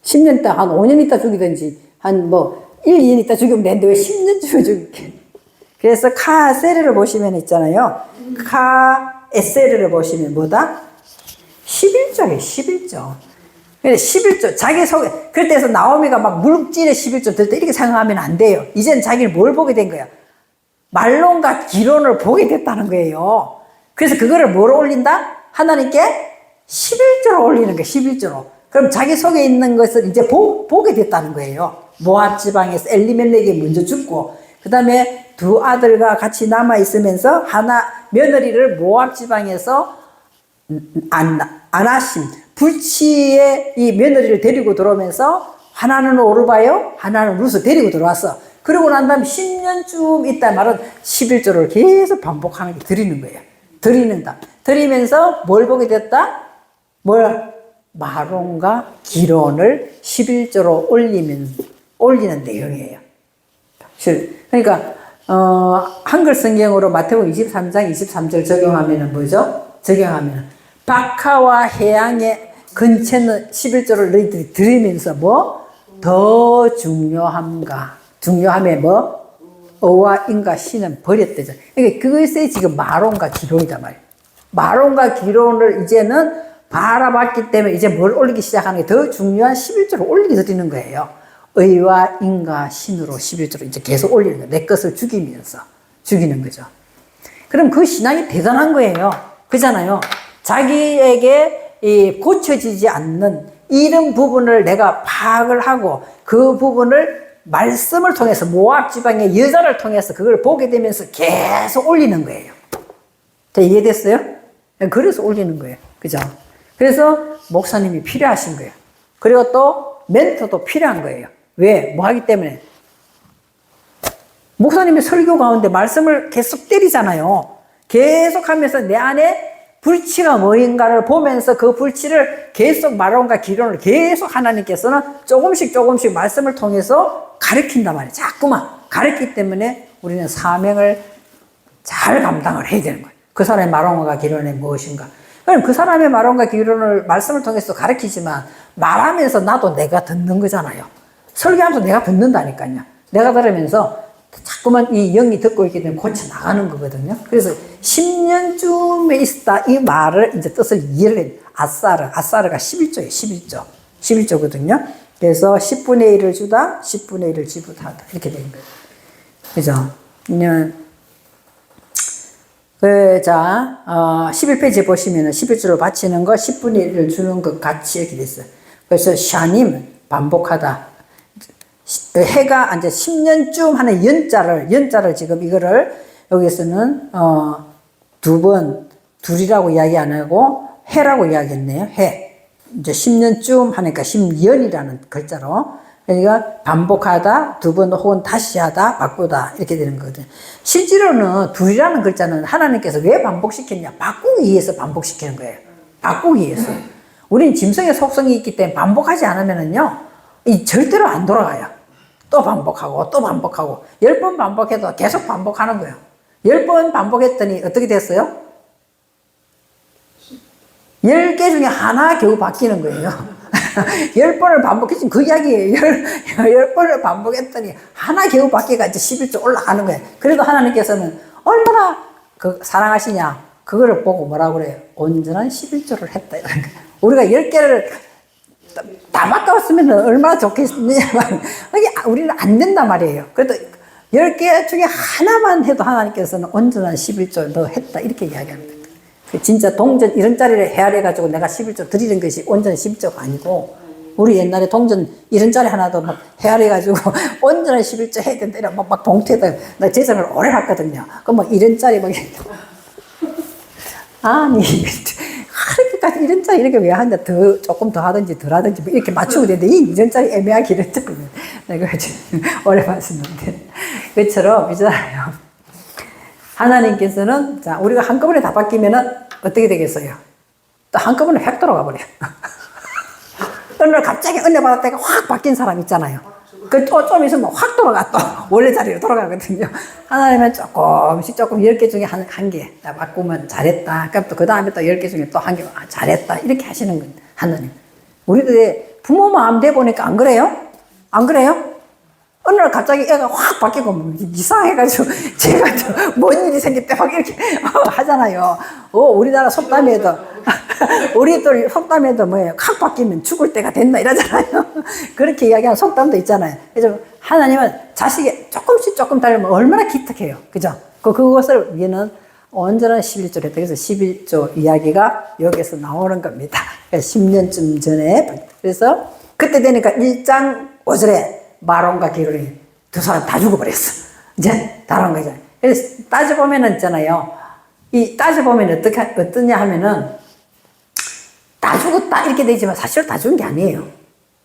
10년 있다, 한 5년 있다 죽이든지, 1, 2년 있다 죽이면 되는데 왜 10년쯤에 죽일게. 그래서 카세르를 보시면 있잖아요. 카에세르를 보시면 뭐다? 11조예요, 11조. 근데 11조, 자기 속에, 그럴 때에서 나오미가 막 물질의 11조 들 때 이렇게 생각하면 안 돼요. 이제는 자기를 뭘 보게 된 거야? 말론과 기론을 보게 됐다는 거예요. 그래서 그거를 뭐로 올린다? 하나님께 11조로 올리는 거예요, 11조로. 그럼 자기 속에 있는 것을 이제 보게 됐다는 거예요. 모압 지방에서 엘리멜렉이 먼저 죽고, 그 다음에 두 아들과 같이 남아있으면서 하나, 며느리를 모압 지방에서 아나심, 불치의 이 며느리를 데리고 들어오면서 하나는 오르바요, 하나는 루스 데리고 들어왔어. 그러고 난 다음에 10년쯤 있다 말은 11조를 계속 반복하는 게 드리는 거예요. 드리면서 뭘 보게 됐다? 마론과 기론을 11조로 올리는 내용이에요. 그러니까, 한글 성경으로 마태복음 23장 23절 적용하면은 뭐죠? 적용하면은, 박하와 해양의 근처는 11조를 너희들이 들으면서 더 중요함에 어와 인과 신은 버렸대죠. 그러니까 그것이 지금 마론과 기론이다 말이에요. 마론과 기론을 이제는 바라봤기 때문에 이제 뭘 올리기 시작하는 게 더 중요한 11조를 올리게 드리는 거예요. 의와 인과 신으로 11조를 이제 계속 올리는 거예요. 내 것을 죽이면서 죽이는 거죠. 그럼 그 신앙이 대단한 거예요. 그잖아요. 자기에게 고쳐지지 않는 이런 부분을 내가 파악을 하고 그 부분을 말씀을 통해서 모압 지방의 여자를 통해서 그걸 보게 되면서 계속 올리는 거예요. 이해됐어요? 그래서 올리는 거예요. 그죠? 그래서 목사님이 필요하신 거예요. 그리고 또 멘토도 필요한 거예요. 왜? 뭐 하기 때문에? 목사님이 설교 가운데 말씀을 계속 때리잖아요. 계속 하면서 내 안에 불치가 뭐인가를 보면서 그 불치를 계속 마론과 기론을 계속 하나님께서는 조금씩 말씀을 통해서 가르친단 말이에요. 자꾸만 가르치기 때문에 우리는 사명을 잘 감당을 해야 되는 거예요. 그 사람의 마론과 기론이 무엇인가. 그럼 그 사람의 마론과 기론을 말씀을 통해서 가르치지만 말하면서 나도 내가 듣는 거잖아요. 설교하면서 내가 듣는다니까요. 내가 들으면서 자꾸만 이 영이 듣고 있기 때문에 고쳐 나가는 거거든요. 그래서 10년쯤에 있다 이 말을 이제 뜻을 이해를 해. 아사르가 11조예요. 11조거든요. 그래서 10분의 1을 주다, 10분의 1을 지불하다 이렇게 되는 거예요. 그죠? 자, 11페이지 보시면은 11조를 바치는 거, 10분의 1을 주는 것 같이 이렇게 됐어요. 그래서 샤님, 반복하다. 해가 이제 10년쯤 하는 연자를 지금 이거를 여기서는, 둘이라고 이야기 안 하고 해라고 이야기했네요. 해. 이제 10년쯤 하니까 10년이라는 글자로. 그러니까 반복하다, 두 번 혹은 다시 하다, 바꾸다 이렇게 되는 거거든요. 실제로는 둘이라는 글자는 하나님께서 왜 반복시켰냐? 바꾸기 위해서 반복시키는 거예요. 바꾸기 위해서. 우리는 짐승의 속성이 있기 때문에 반복하지 않으면은요, 이 절대로 안 돌아가요. 또 반복하고 또 반복하고 10번 반복해도 계속 반복하는 거예요. 10번 반복했더니 어떻게 됐어요? 10개 중에 하나 겨우 바뀌는 거예요. 10번을 반복했지만 그 이야기예요. 10번을 반복했더니 하나 겨우 바뀌가 이제 11조 올라가는 거예요. 그래도 하나님께서는 얼마나 사랑하시냐. 그거를 보고 뭐라고 그래요? 온전한 11조를 했다. 우리가 10개를 다 바꿔왔으면 얼마나 좋겠느냐만, 우리는 안 된단 말이에요. 그래도 10개 중에 하나만 해도 하나님께서는 온전한 11조 너 했다. 이렇게 이야기합니다. 진짜 동전 이런 자리를 헤아려가지고 내가 11조 드리는 것이 온전한 11조가 아니고, 우리 옛날에 동전 이런 자리 하나도 막 헤아려가지고 온전한 11조 해야 된다. 이런 막 봉투에다 나 제작을 오래 했거든요. 그럼 뭐 이런 자리 막 아니, 그렇게까지 이런 짜리 이렇게 왜 하는데 조금 더 하든지 덜 하든지 뭐 이렇게 맞추고 되는데 이런 짜리 애매하게 이런 짜리 내가 오래 봤었는데. 그처럼 있잖아요. 하나님께서는, 자, 우리가 한꺼번에 다 바뀌면은 어떻게 되겠어요? 또 한꺼번에 획 돌아가 버려요. 어느 날 갑자기 은혜 받았다가 확 바뀐 사람 있잖아요. 좀 있으면 확 돌아가 또 원래 자리로 돌아가거든요. 하나님은 조금씩 10개 중에 한 개 바꾸면 잘했다. 그럼 또 그 다음에 또 10개 중에 또 한 개 잘했다. 이렇게 하시는 거예요. 하나님. 우리도 부모 마음 돼 보니까 안 그래요? 안 그래요? 어느 날 갑자기 애가 확 바뀌고 뭐 이상해가지고 제가 뭔 일이 생겼대 막 이렇게 하잖아요. 우리나라 속담에도 우리들 속담에도 뭐예요? 확 바뀌면 죽을 때가 됐나 이러잖아요. 그렇게 이야기하는 속담도 있잖아요. 그래서 하나님은 자식이 조금 닮으면 얼마나 기특해요. 그죠? 그것을 우리는 온전한 11조를 했다. 그래서 11조 이야기가 여기서 나오는 겁니다. 10년쯤 전에. 그래서 그때 되니까 1장 5절에 마론과 기론이 두 사람 다 죽어버렸어. 이제 다른 거잖아요. 그래서 따져보면 있잖아요. 따져보면 어떠냐 하면은 다 죽었다 이렇게 되지만 사실 다 죽은 게 아니에요.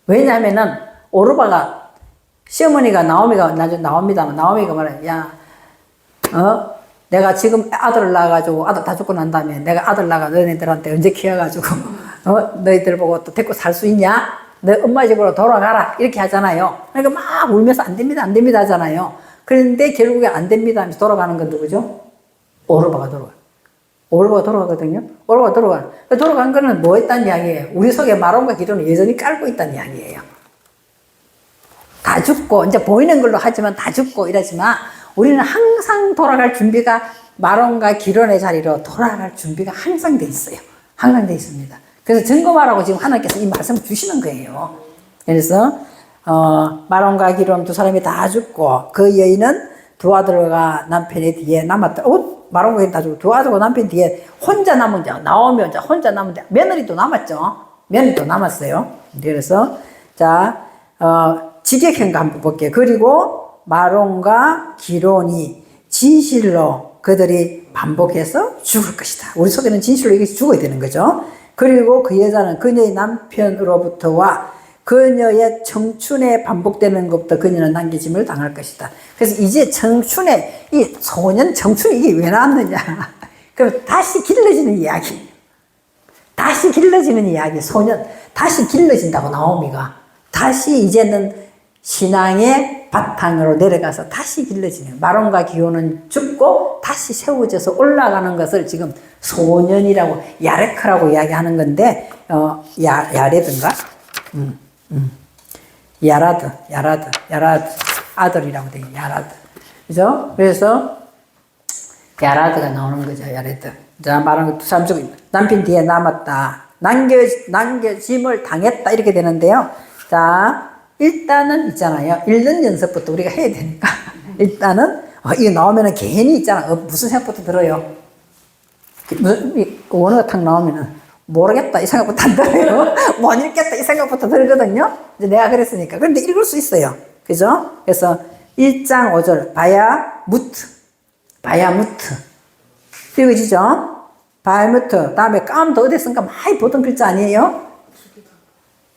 왜냐하면은 오르바가 시어머니가 나중에 나오미가 말해, 야, 내가 지금 아들을 낳아가지고 아들 다 죽고 난 다음에 내가 아들 낳아 너희들한테 언제 키워가지고 너희들 보고 또 데리고 살 수 있냐? 너 엄마 집으로 돌아가라 이렇게 하잖아요. 그러니까 막 울면서 안 됩니다 하잖아요. 그런데 결국에 안 됩니다 하면서 돌아가는 건 누구죠? 오르바가 돌아가거든요. 돌아간 거는 뭐 했다는 이야기예요? 우리 속에 마론과 기론을 여전히 깔고 있다는 이야기예요. 다 죽고 이제 보이는 걸로 하지만 다 죽고 이러지만 우리는 항상 돌아갈 준비가 마론과 기론의 자리로 돌아갈 준비가 항상 돼 있어요. 항상 돼 있습니다. 그래서 점검하라고 지금 하나님께서 이 말씀을 주시는 거예요. 그래서 마론과 기론 두 사람이 다 죽고 그 여인은 두 아들과 남편의 뒤에 남았다. 마론과 기론 다 죽고 두 아들과 남편 뒤에 혼자 남은 자 나오미 혼자 남은 자 며느리도 남았죠. 며느리도 남았어요. 그래서 직역행가 한번 볼게요. 그리고 마론과 기론이 진실로 그들이 반복해서 죽을 것이다. 우리 속에는 진실로 이것이 죽어야 되는 거죠. 그리고 그 여자는 그녀의 남편으로부터와 그녀의 청춘에 반복되는 것부터 그녀는 남겨짐을 당할 것이다. 그래서 이제 청춘에 이 소년 청춘이 이게 왜 나왔느냐? 그럼 다시 길러지는 이야기. 소년 다시 길러진다고 나오미가 다시 이제는 신앙의 바탕으로 내려가서 다시 길러지는 마론과 기혼은 죽고 다시 세워져서 올라가는 것을 지금 소년이라고 야레크라고 이야기하는 건데 야레드인가? 야라드 아들이라고 돼 야라드 그죠? 그래서 야라드가 나오는 거죠. 야레드. 자 말하는 두 사람 죽고 남편 뒤에 남았다. 남겨짐을 당했다 이렇게 되는데요. 자 일단은 있잖아요. 읽는 연습부터 우리가 해야 되니까 일단은 이거 나오면은 괜히 있잖아. 무슨 생각부터 들어요? 원어가 탁 나오면은 모르겠다 이 생각부터 안 들어요. 못 읽겠다 이 생각부터 들거든요. 이제 내가 그랬으니까. 그런데 읽을 수 있어요. 그죠? 그래서 1장 5절 바야무트 읽어지죠? 바야무트 다음에 깜도 어디선가 많이 보던 글자 아니에요?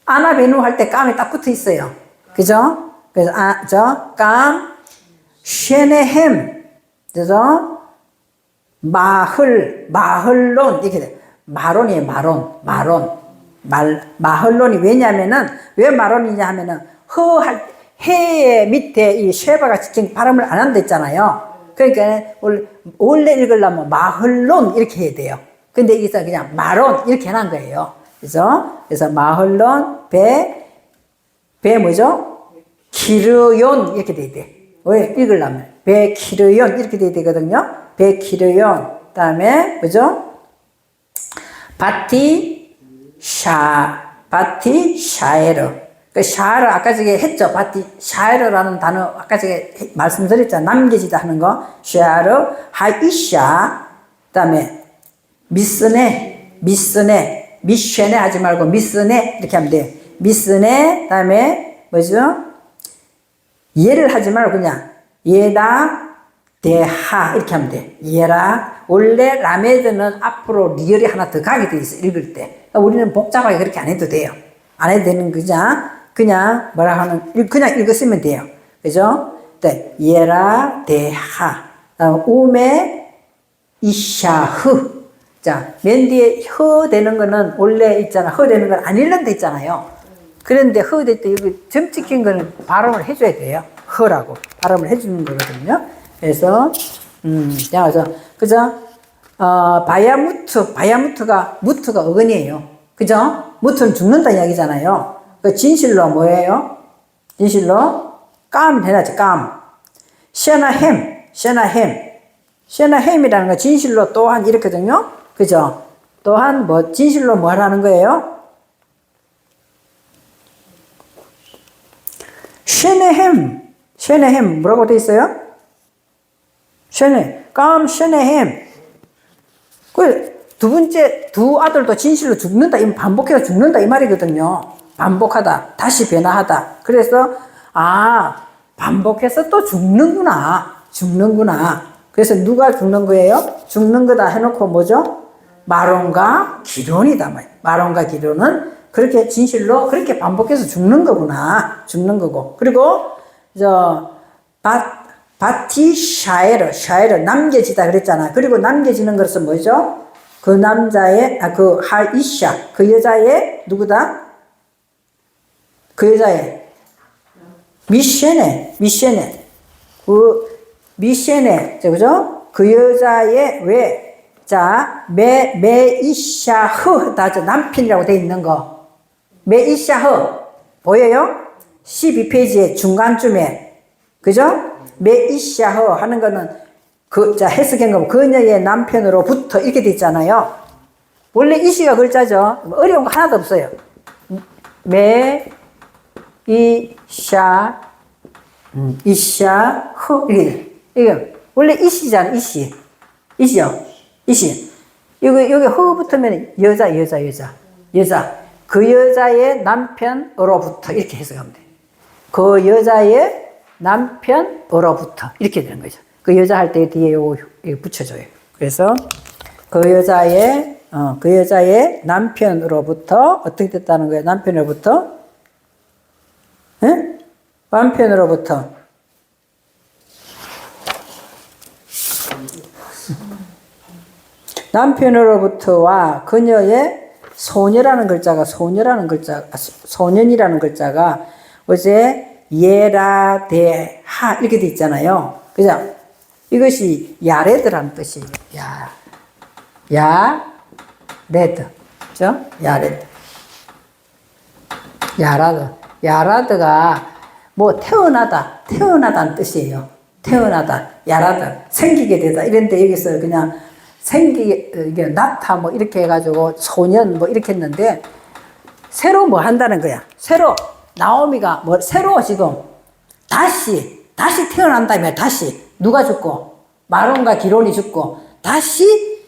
아나베누 할 때 깜이 딱 붙어 있어요. 그죠? 그래서 깜 쉐네햄 그죠? 마흘론 이렇게 돼. 마론이에요. 마흘론이 왜냐면은 왜 마론이냐 하면은 해 밑에 이 쉐바가 지금 발음을 안 한다 했잖아요. 그러니까 원래 읽으려면 마흘론 이렇게 해야 돼요. 근데 여기서 그냥 마론 이렇게 해놓은 거예요. 그죠? 그래서 마흘론 배 뭐죠? 키르yon 이렇게 돼야 돼. 왜 읽으려면 배 키르yon 이렇게 돼야 되거든요. 배 키르yon 다음에 뭐죠? 바티샤에르. 그 샤르 아까 전에 했죠. 바티샤에르라는 단어 아까 전에 말씀드렸잖아요. 남겨지다 하는 거. 샤르 하이샤 그다음에 미스네 하지 말고 미스네 이렇게 하면 돼요. 미스네 그다음에 뭐죠? 예를 하지 말고 그냥 예다 대하 이렇게 하면 돼. 예라 원래 라메드는 앞으로 리얼이 하나 더 가게 돼 있어 읽을 때. 그러니까 우리는 복잡하게 그렇게 안 해도 돼요. 안 해도 되는 그냥 뭐라 하는 그냥 읽었으면 돼요. 그죠? 네. 예라 대하 우메 이샤흐 자, 맨 뒤에 허 되는 거는 원래 있잖아. 허 되는 건 안 읽는 데 있잖아요. 그런데 허 될 때 여기 점 찍힌 거는 발음을 해줘야 돼요. 허라고 발음을 해주는 거거든요. 그래서 그죠? 무트가 어근이에요. 그죠? 무트는 죽는다 이야기잖아요. 그 진실로 뭐예요? 진실로 깜 해야지, 깜. 셰나햄이라는 거 진실로 또한 이렇거든요. 그죠? 또한 뭐, 진실로 뭘 하는 거예요? 셰네햄 뭐라고 돼 있어요? 셰네햄. 두 번째 두 아들도 진실로 죽는다. 이 반복해서 죽는다 이 말이거든요. 반복하다, 다시 변화하다. 그래서 반복해서 또 죽는구나. 그래서 누가 죽는 거예요? 죽는 거다 해놓고 뭐죠? 마론과 기론이다. 마론과 기론은 그렇게 진실로 그렇게 반복해서 죽는 거구나. 죽는 거고. 그리고 바티샤에르 남겨지다 그랬잖아. 그리고 남겨지는 것은 뭐죠? 그 남자의 그 하이샤 그 여자의 누구다? 그 여자의 미쉐네 그죠? 그 여자의 메이샤흐 나죠. 남편이라고 돼 있는 거 메이샤흐 보여요? 12페이지의 중간쯤에 그죠? 메이샤흐 하는 거는 해석한 거 그녀의 남편으로부터 이렇게 돼 있잖아요. 원래 이시가 글자죠. 어려운 거 하나도 없어요. 이샤흐 이게 원래 이시잖아. 이시요. 여기 허 붙으면 여자. 그 여자의 남편으로부터 이렇게 해석하면 돼. 그 여자의 남편으로부터 이렇게 되는 거죠. 그 여자 할 때 뒤에 요거 붙여줘요. 그래서 그 여자의 남편으로부터 어떻게 됐다는 거예요? 남편으로부터 남편으로부터와 그녀의 소녀라는 글자가 어제 예라데하 이렇게 돼 있잖아요. 그죠? 이것이 야레드라는 뜻이에요. 야레드. 그죠? 야라드가 뭐 태어나다는 뜻이에요. 야라드. 생기게 되다. 이런데 여기서 그냥 이게 낳다 뭐 이렇게 해가지고 소년 뭐 이렇게 했는데 새로 뭐 한다는 거야. 새로 나오미가 새로 지금 다시 태어난다며. 다시 누가 죽고 마론과 기론이 죽고 다시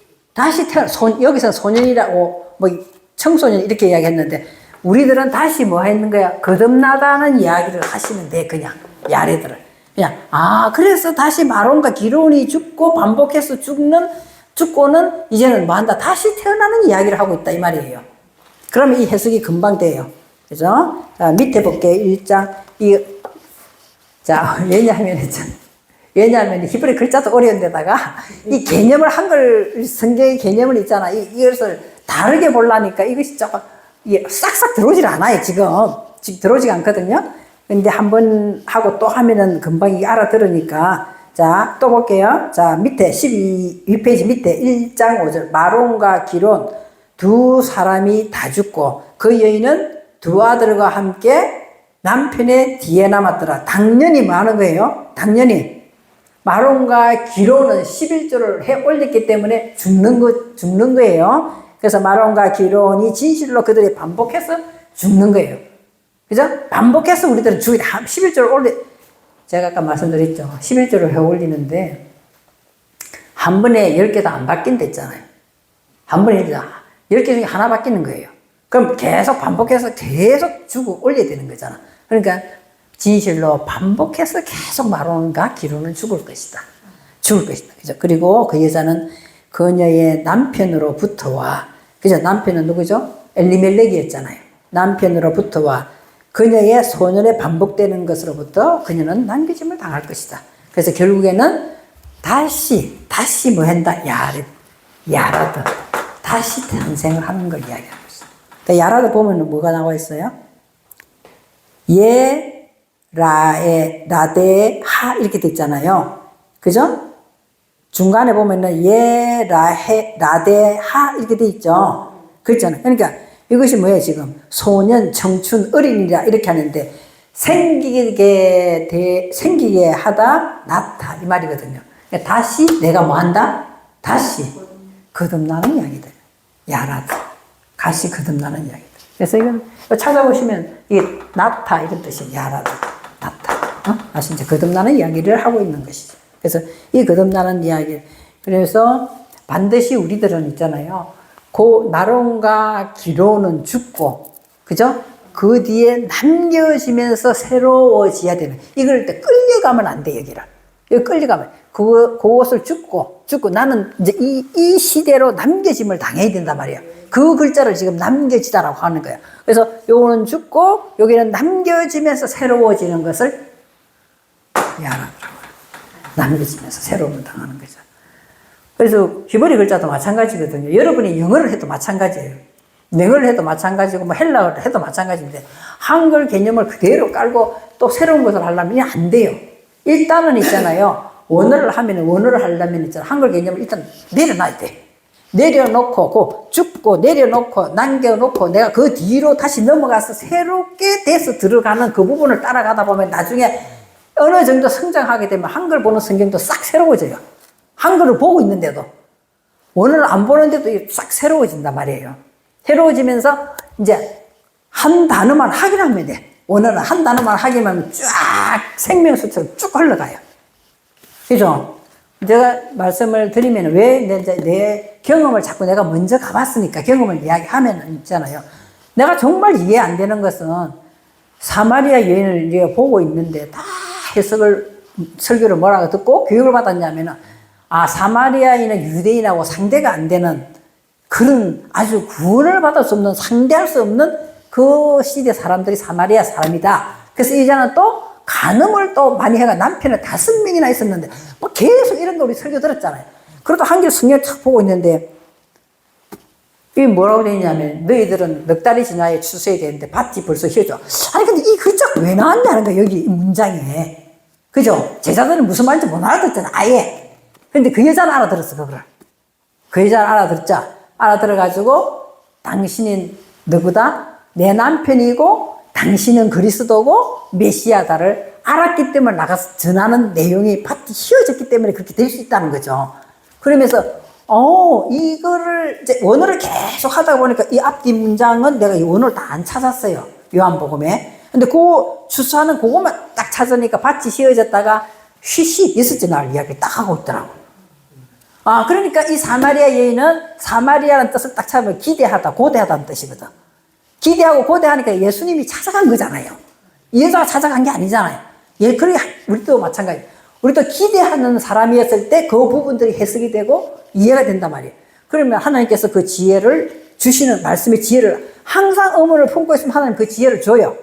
여기서 소년이라고 뭐 청소년 이렇게 이야기했는데 우리들은 다시 뭐 했는 거야? 거듭나다는 이야기를 하시면 돼. 그냥 야레들을 그냥 그래서 다시 마론과 기론이 죽고 반복해서 죽고는 이제는 뭐 한다? 다시 태어나는 이야기를 하고 있다 이 말이에요. 그러면 이 해석이 금방 돼요. 그죠? 자, 밑에 볼게요. 1장. 왜냐하면 히브리 글자도 어려운데다가 이 개념을 한글 성경의 개념을 있잖아. 이것을 다르게 보려니까 이것이 조금 싹싹 들어오질 않아요. 지금 들어오지가 않거든요. 근데 한번 하고 또 하면은 금방 이게 알아들으니까. 자, 또 볼게요. 자, 밑에 12페이지 밑에 1장 5절. 마론과 기론 두 사람이 다 죽고 그 여인은 두 아들과 함께 남편의 뒤에 남았더라. 당연히 뭐 하는 거예요? 당연히 마론과 기론은 11조를 해 올렸기 때문에 죽는 거예요. 그래서 마론과 기론이 진실로 그들이 반복해서 죽는 거예요. 그죠? 반복해서 우리들은 죽이다. 11조를 제가 아까 말씀드렸죠. 11조를 해 올리는데 한 번에 10개도 안 바뀐다 했잖아요. 한 번에 10개 중에 하나 바뀌는 거예요. 그럼 계속 반복해서 계속 주고 올려야 되는 거잖아. 그러니까 진실로 반복해서 계속 마론과 기론은 죽을 것이다. 그죠? 그리고 그 여자는 그녀의 남편으로부터와, 그죠? 남편은 누구죠? 엘리멜렉이었잖아요. 남편으로부터와 그녀의 소년에 반복되는 것으로부터 그녀는 남겨짐을 당할 것이다. 그래서 결국에는 다시 뭐 한다? 야라드. 다시 탄생을 하는 걸 이야기하는 것이다. 그러니까 야라드 보면 뭐가 나와 있어요? 라데하 이렇게 돼 있잖아요. 그죠? 중간에 보면은 라데하 이렇게 돼 있죠. 그렇잖아요. 그러니까 이것이 뭐예요, 지금? 소년, 청춘, 어린이라 이렇게 하는데 생기게 하다 나타 이 말이거든요. 다시 내가 뭐 한다? 다시 거듭나는 이야기다. 야라다. 다시 거듭나는 이야기다. 그래서 이건 찾아보시면 이게 나타 이런 뜻이 야라다. 나타. 다시 이제 거듭나는 이야기를 하고 있는 것이죠. 그래서 이 거듭나는 이야기. 그래서 반드시 우리들은 있잖아요. 나론과 기로는 죽고, 그죠? 그 뒤에 남겨지면서 새로워져야 되는. 이걸 때 끌려가면 안 돼, 여기를. 여기 끌려가면. 그것을 죽고 나는 이제 이 시대로 남겨짐을 당해야 된단 말이에요. 그 글자를 지금 남겨지다라고 하는 거예요. 그래서 요거는 죽고, 여기는 남겨지면서 새로워지는 것을 야라고. 남겨지면서 새로움을 당하는 거죠. 그래서 히브리 글자도 마찬가지거든요. 여러분이 영어를 해도 마찬가지예요. 영어를 해도 마찬가지고 뭐 헬라어를 해도 마찬가지인데 한글 개념을 그대로 깔고 또 새로운 것을 하려면 안 돼요. 일단은 있잖아요. 원어를 하려면 있잖아요. 한글 개념을 일단 내려놔야 돼. 내려놓고 죽고 내려놓고 남겨놓고 내가 그 뒤로 다시 넘어가서 새롭게 돼서 들어가는 그 부분을 따라가다 보면 나중에 어느 정도 성장하게 되면 한글 보는 성경도 싹 새로워져요. 한글을 보고 있는데도 원어를 안 보는데도 싹 새로워진단 말이에요. 새로워지면서 이제 한 단어만 확인하면 돼. 원어는 한 단어만 확인하면 쫙 생명수처럼 쭉 흘러가요. 그죠? 제가 말씀을 드리면 왜 내 경험을 자꾸 내가 먼저 가봤으니까 경험을 이야기하면 있잖아요. 내가 정말 이해 안 되는 것은 사마리아 여인을 보고 있는데 다 설교를 뭐라고 듣고 교육을 받았냐면은 사마리아인은 유대인하고 상대가 안 되는 그런 아주 구원을 받을 수 없는 상대할 수 없는 그 시대 사람들이 사마리아 사람이다. 그래서 이 여자는 또 간음을 또 많이 해가 남편을 5명이나 있었는데 뭐 계속 이런 거 우리 설교 들었잖아요. 그래도 한길 성경을 탁 보고 있는데 이게 뭐라고 되어 있냐면 너희들은 넉 달이 지나야 추수해야 되는데 밭이 벌써 휘어져. 아니 근데 이 글자가 왜 나왔냐는 거야 여기 이 문장에. 그죠? 제자들은 무슨 말인지 못 알아듣잖아 아예. 근데 그 여자는 알아들었어 그거를. 그 여자는 알아들어가지고 당신이 누구다? 내 남편이고 당신은 그리스도고 메시아다를 알았기 때문에 나가서 전하는 내용이 밭이 휘어졌기 때문에 그렇게 될 수 있다는 거죠. 그러면서 이거를 이제 원어를 계속 하다 보니까 이 앞뒤 문장은 내가 이 원어를 다 안 찾았어요. 요한복음에. 근데 그 추수하는 그것만 딱 찾으니까 밭이 휘어졌다가 쉬시 6째 날 이야기를 딱 하고 있더라고. 그러니까 이 사마리아 여인은 사마리아라는 뜻을 딱 찾으면 기대하다, 고대하다는 뜻이거든. 기대하고 고대하니까 예수님이 찾아간 거잖아요. 이 여자가 찾아간 게 아니잖아요. 그러니 우리도 마찬가지. 우리도 기대하는 사람이었을 때 그 부분들이 해석이 되고 이해가 된단 말이에요. 그러면 하나님께서 그 지혜를 주시는 말씀의 지혜를 항상 의문을 품고 있으면 하나님 그 지혜를 줘요.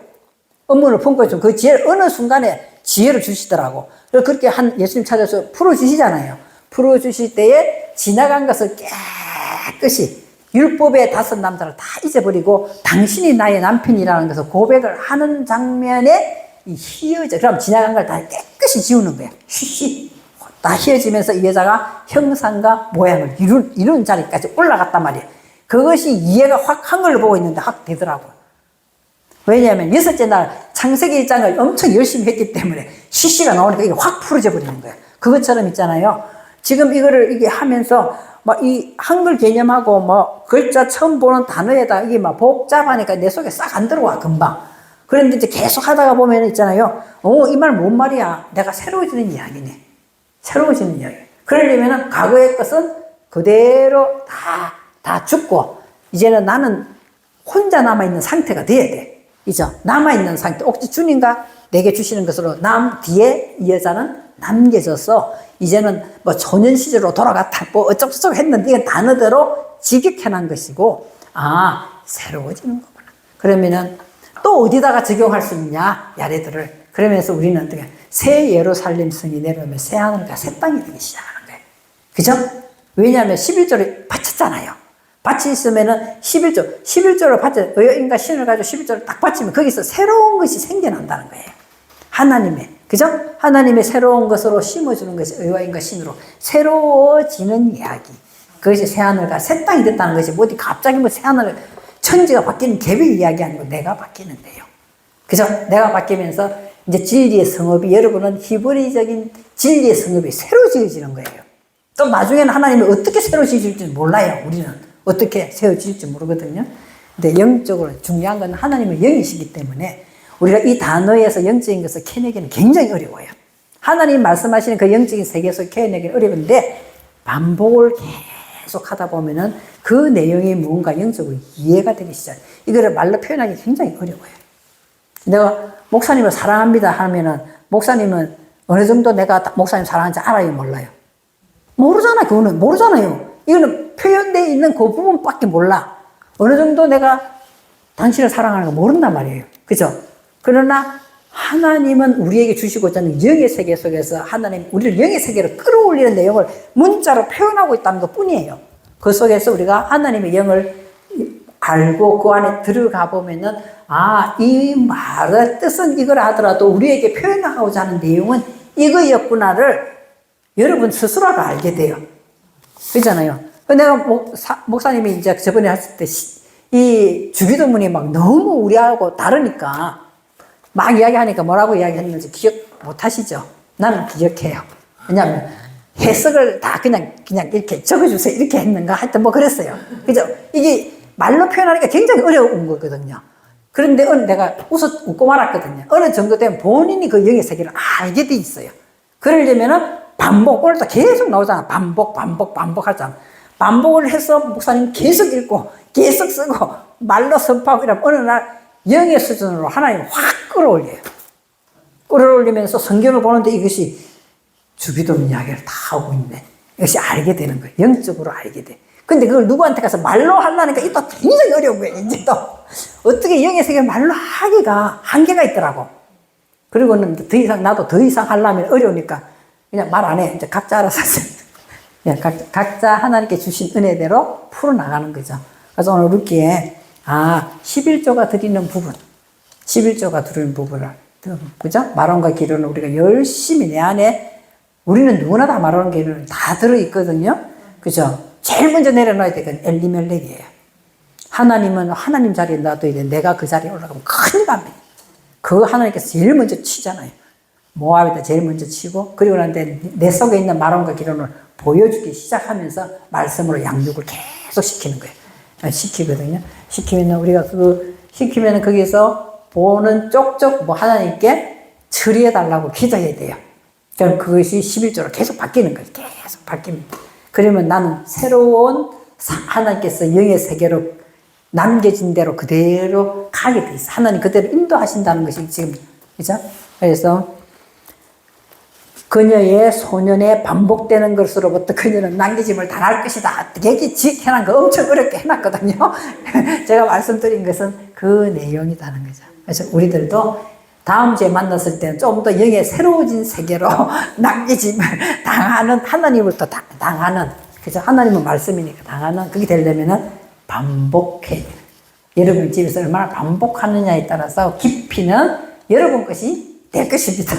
의문을 품고 있으면 그 지혜를 어느 순간에 지혜를 주시더라고. 그렇게 예수님 찾아서 풀어주시잖아요. 풀어주실 때에 지나간 것을 깨끗이 율법의 5 남자를 다 잊어버리고 당신이 나의 남편이라는 것을 고백을 하는 장면에 휘어져. 그럼 지나간 걸 다 깨끗이 지우는 거예요. 다 휘어지면서 이 여자가 형상과 모양을 이룬 자리까지 올라갔단 말이에요. 그것이 이해가 확 한글로 보고 있는데 확 되더라고요. 왜냐하면 6째 날 창세기 1장을 엄청 열심히 했기 때문에 시시가 나오니까 이게 확 풀어져 버리는 거예요. 그것처럼 있잖아요. 지금 이게 하면서 막 이 한글 개념하고 뭐 글자 처음 보는 단어에다 이게 막 복잡하니까 내 속에 싹 안 들어와 금방. 그런데 이제 계속 하다가 보면 있잖아요. 이 말 뭔 말이야? 내가 새로워지는 이야기네. 새로워지는 이야기. 그러려면은 과거의 것은 그대로 다 죽고 이제는 나는 혼자 남아있는 상태가 돼야 돼. 이죠? 남아있는 상태. 혹시 주님과 내게 주시는 것으로 뒤에 이 여자는 남겨져서 이제는 뭐 소년 시절로 돌아갔다 뭐 어쩌고저쩌고 했는데 이건 단어대로 직역해놓은 것이고 새로워지는 거구나. 그러면은 또 어디다가 적용할 수 있냐 야레들을. 그러면서 우리는 어떻게 새 예루살렘 성이 내려오면 새 하늘과 새 땅이 되기 시작하는 거예요. 그죠? 왜냐하면 11조를 바쳤잖아요. 밭이 있으면은 11조로 바쳐 의인과 신을 가지고 11조를 딱 바치면 거기서 새로운 것이 생겨난다는 거예요. 그죠? 하나님의 새로운 것으로 심어주는 것이 의와인과 신으로 새로워지는 이야기. 그것이 새하늘과 새 땅이 됐다는 것이 어디 갑자기 새 하늘 천지가 바뀌는 계획 이야기 아니고 내가 바뀌는데요. 그죠? 내가 바뀌면서 이제 진리의 성읍이, 여러분은 히브리적인 진리의 성읍이 새로 지어지는 거예요. 또 나중에는 하나님이 어떻게 새로 지어질지 몰라요. 우리는 어떻게 세워질지 모르거든요. 근데 영적으로 중요한 건 하나님은 영이시기 때문에 우리가 이 단어에서 영적인 것을 캐내기는 굉장히 어려워요. 하나님 말씀하시는 그 영적인 세계에서 캐내기는 어려운데 반복을 계속 하다 보면은 그 내용이 뭔가 영적으로 이해가 되기 시작해요. 이거를 말로 표현하기 굉장히 어려워요. 내가 목사님을 사랑합니다 하면은 목사님은 어느 정도 내가 목사님 사랑하는지 알아요, 몰라요? 모르잖아. 그거는 모르잖아요. 이거는 표현되어 있는 그 부분밖에 몰라. 어느 정도 내가 당신을 사랑하는 거 모른단 말이에요. 그죠? 그러나 하나님은 우리에게 주시고자 하는 영의 세계 속에서 하나님 우리를 영의 세계로 끌어올리는 내용을 문자로 표현하고 있다는 것 뿐이에요. 그 속에서 우리가 하나님의 영을 알고 그 안에 들어가 보면은 아, 이 말의 뜻은 이걸 하더라도 우리에게 표현하고자 하는 내용은 이거였구나를 여러분 스스로가 알게 돼요. 그렇잖아요. 내가 목사님이 이제 저번에 했을 때 이 주기도문이 막 너무 우리하고 다르니까 막 이야기하니까 뭐라고 이야기했는지 기억 못 하시죠? 나는 기억해요. 왜냐하면 해석을 다 그냥 이렇게 적어주세요. 이렇게 했는가? 하여튼 뭐 그랬어요. 그죠? 이게 말로 표현하니까 굉장히 어려운 거거든요. 그런데 내가 웃고 말았거든요. 어느 정도 되면 본인이 그 영의 세계를 알게 돼 있어요. 그러려면은 반복, 오늘도 계속 나오잖아. 반복 하잖아. 반복을 해서 목사님 계속 읽고, 계속 쓰고, 말로 선포하고 이러면 어느 날 영의 수준으로 하나님 확 끌어올려요. 끌어올리면서 성경을 보는데 이것이 주기도문 이야기를 다 하고 있네. 이것이 알게 되는 거예요. 영적으로 알게 돼. 근데 그걸 누구한테 가서 말로 하려니까 이게 또 굉장히 어려운 거예요. 이제 또. 어떻게 영의 세계를 말로 하기가 한계가 있더라고. 그리고는 나도 더 이상 하려면 어려우니까 그냥 말 안 해. 이제 각자 알아서 하세요. 각자 하나님께 주신 은혜대로 풀어나가는 거죠. 그래서 오늘 읽기에 11조가 드리는 부분, 11조가 드리는 부분을, 그죠? 말원과 기론을 우리가 열심히 내 안에, 우리는 누구나 다 말원과 기론을 다 들어있거든요. 그죠? 제일 먼저 내려놔야 될 건 엘리멜렉이에요. 하나님은 하나님 자리에 놔둬야 돼. 내가 그 자리에 올라가면 큰일 납니다. 그거 하나님께서 제일 먼저 치잖아요. 모압에다 제일 먼저 치고, 그리고 난데 내 속에 있는 말원과 기론을 보여주기 시작하면서 말씀으로 양육을 계속 시키는 거예요. 시키거든요. 시키면 우리가 시키면 거기서 보는 쪽쪽 뭐 하나님께 처리해달라고 기도해야 돼요. 그럼 그것이 11조로 계속 바뀌는 거예요. 계속 바뀝니다. 그러면 나는 새로운 하나님께서 영의 세계로 남겨진 대로 그대로 가게 돼 있어. 하나님 그대로 인도하신다는 것이 지금, 그죠? 그래서 그녀의 소년의 반복되는 것으로부터 그녀는 남겨짐을 당할 것이다. 되게 해놓은 거 엄청 어렵게 해놨거든요. 제가 말씀드린 것은 그 내용이라는 거죠. 그래서 우리들도 다음 주에 만났을 때는 좀 더 영의 새로워진 세계로 남겨짐을 당하는, 하나님을 또 당하는, 그죠? 하나님은 말씀이니까 당하는, 그게 되려면은 반복해. 여러분 집에서 얼마나 반복하느냐에 따라서 깊이는 여러분 것이 될 것입니다.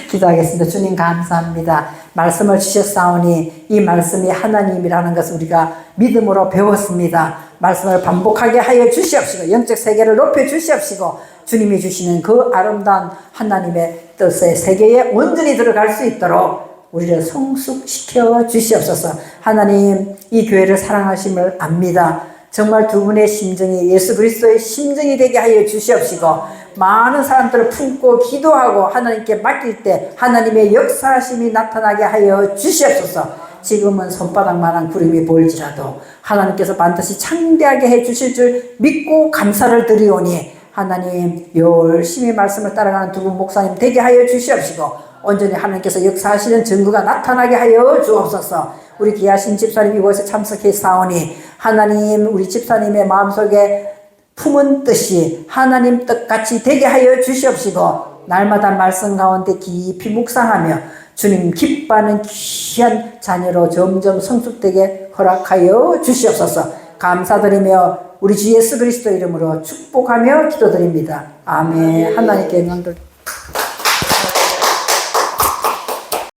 기도하겠습니다. 주님 감사합니다. 말씀을 주셨사오니 이 말씀이 하나님이라는 것을 우리가 믿음으로 배웠습니다. 말씀을 반복하게 하여 주시옵시고 영적 세계를 높여 주시옵시고 주님이 주시는 그 아름다운 하나님의 뜻의 세계에 온전히 들어갈 수 있도록 우리를 성숙시켜 주시옵소서. 하나님 이 교회를 사랑하심을 압니다. 정말 두 분의 심정이 예수 그리스도의 심정이 되게 하여 주시옵시고 많은 사람들을 품고 기도하고 하나님께 맡길 때 하나님의 역사하심이 나타나게 하여 주시옵소서. 지금은 손바닥만한 구름이 보일지라도 하나님께서 반드시 창대하게 해주실 줄 믿고 감사를 드리오니 하나님 열심히 말씀을 따라가는 두 분 목사님 되게 하여 주시옵시고 온전히 하나님께서 역사하시는 증거가 나타나게 하여 주옵소서. 우리 귀하신 집사님 이곳에 참석해 사오니 하나님 우리 집사님의 마음속에 품은 뜻이 하나님 뜻같이 되게 하여 주시옵시고 날마다 말씀 가운데 깊이 묵상하며 주님 기뻐하는 귀한 자녀로 점점 성숙되게 허락하여 주시옵소서. 감사드리며 우리 주 예수 그리스도 이름으로 축복하며 기도드립니다. 아멘. 하나님께 영광 돌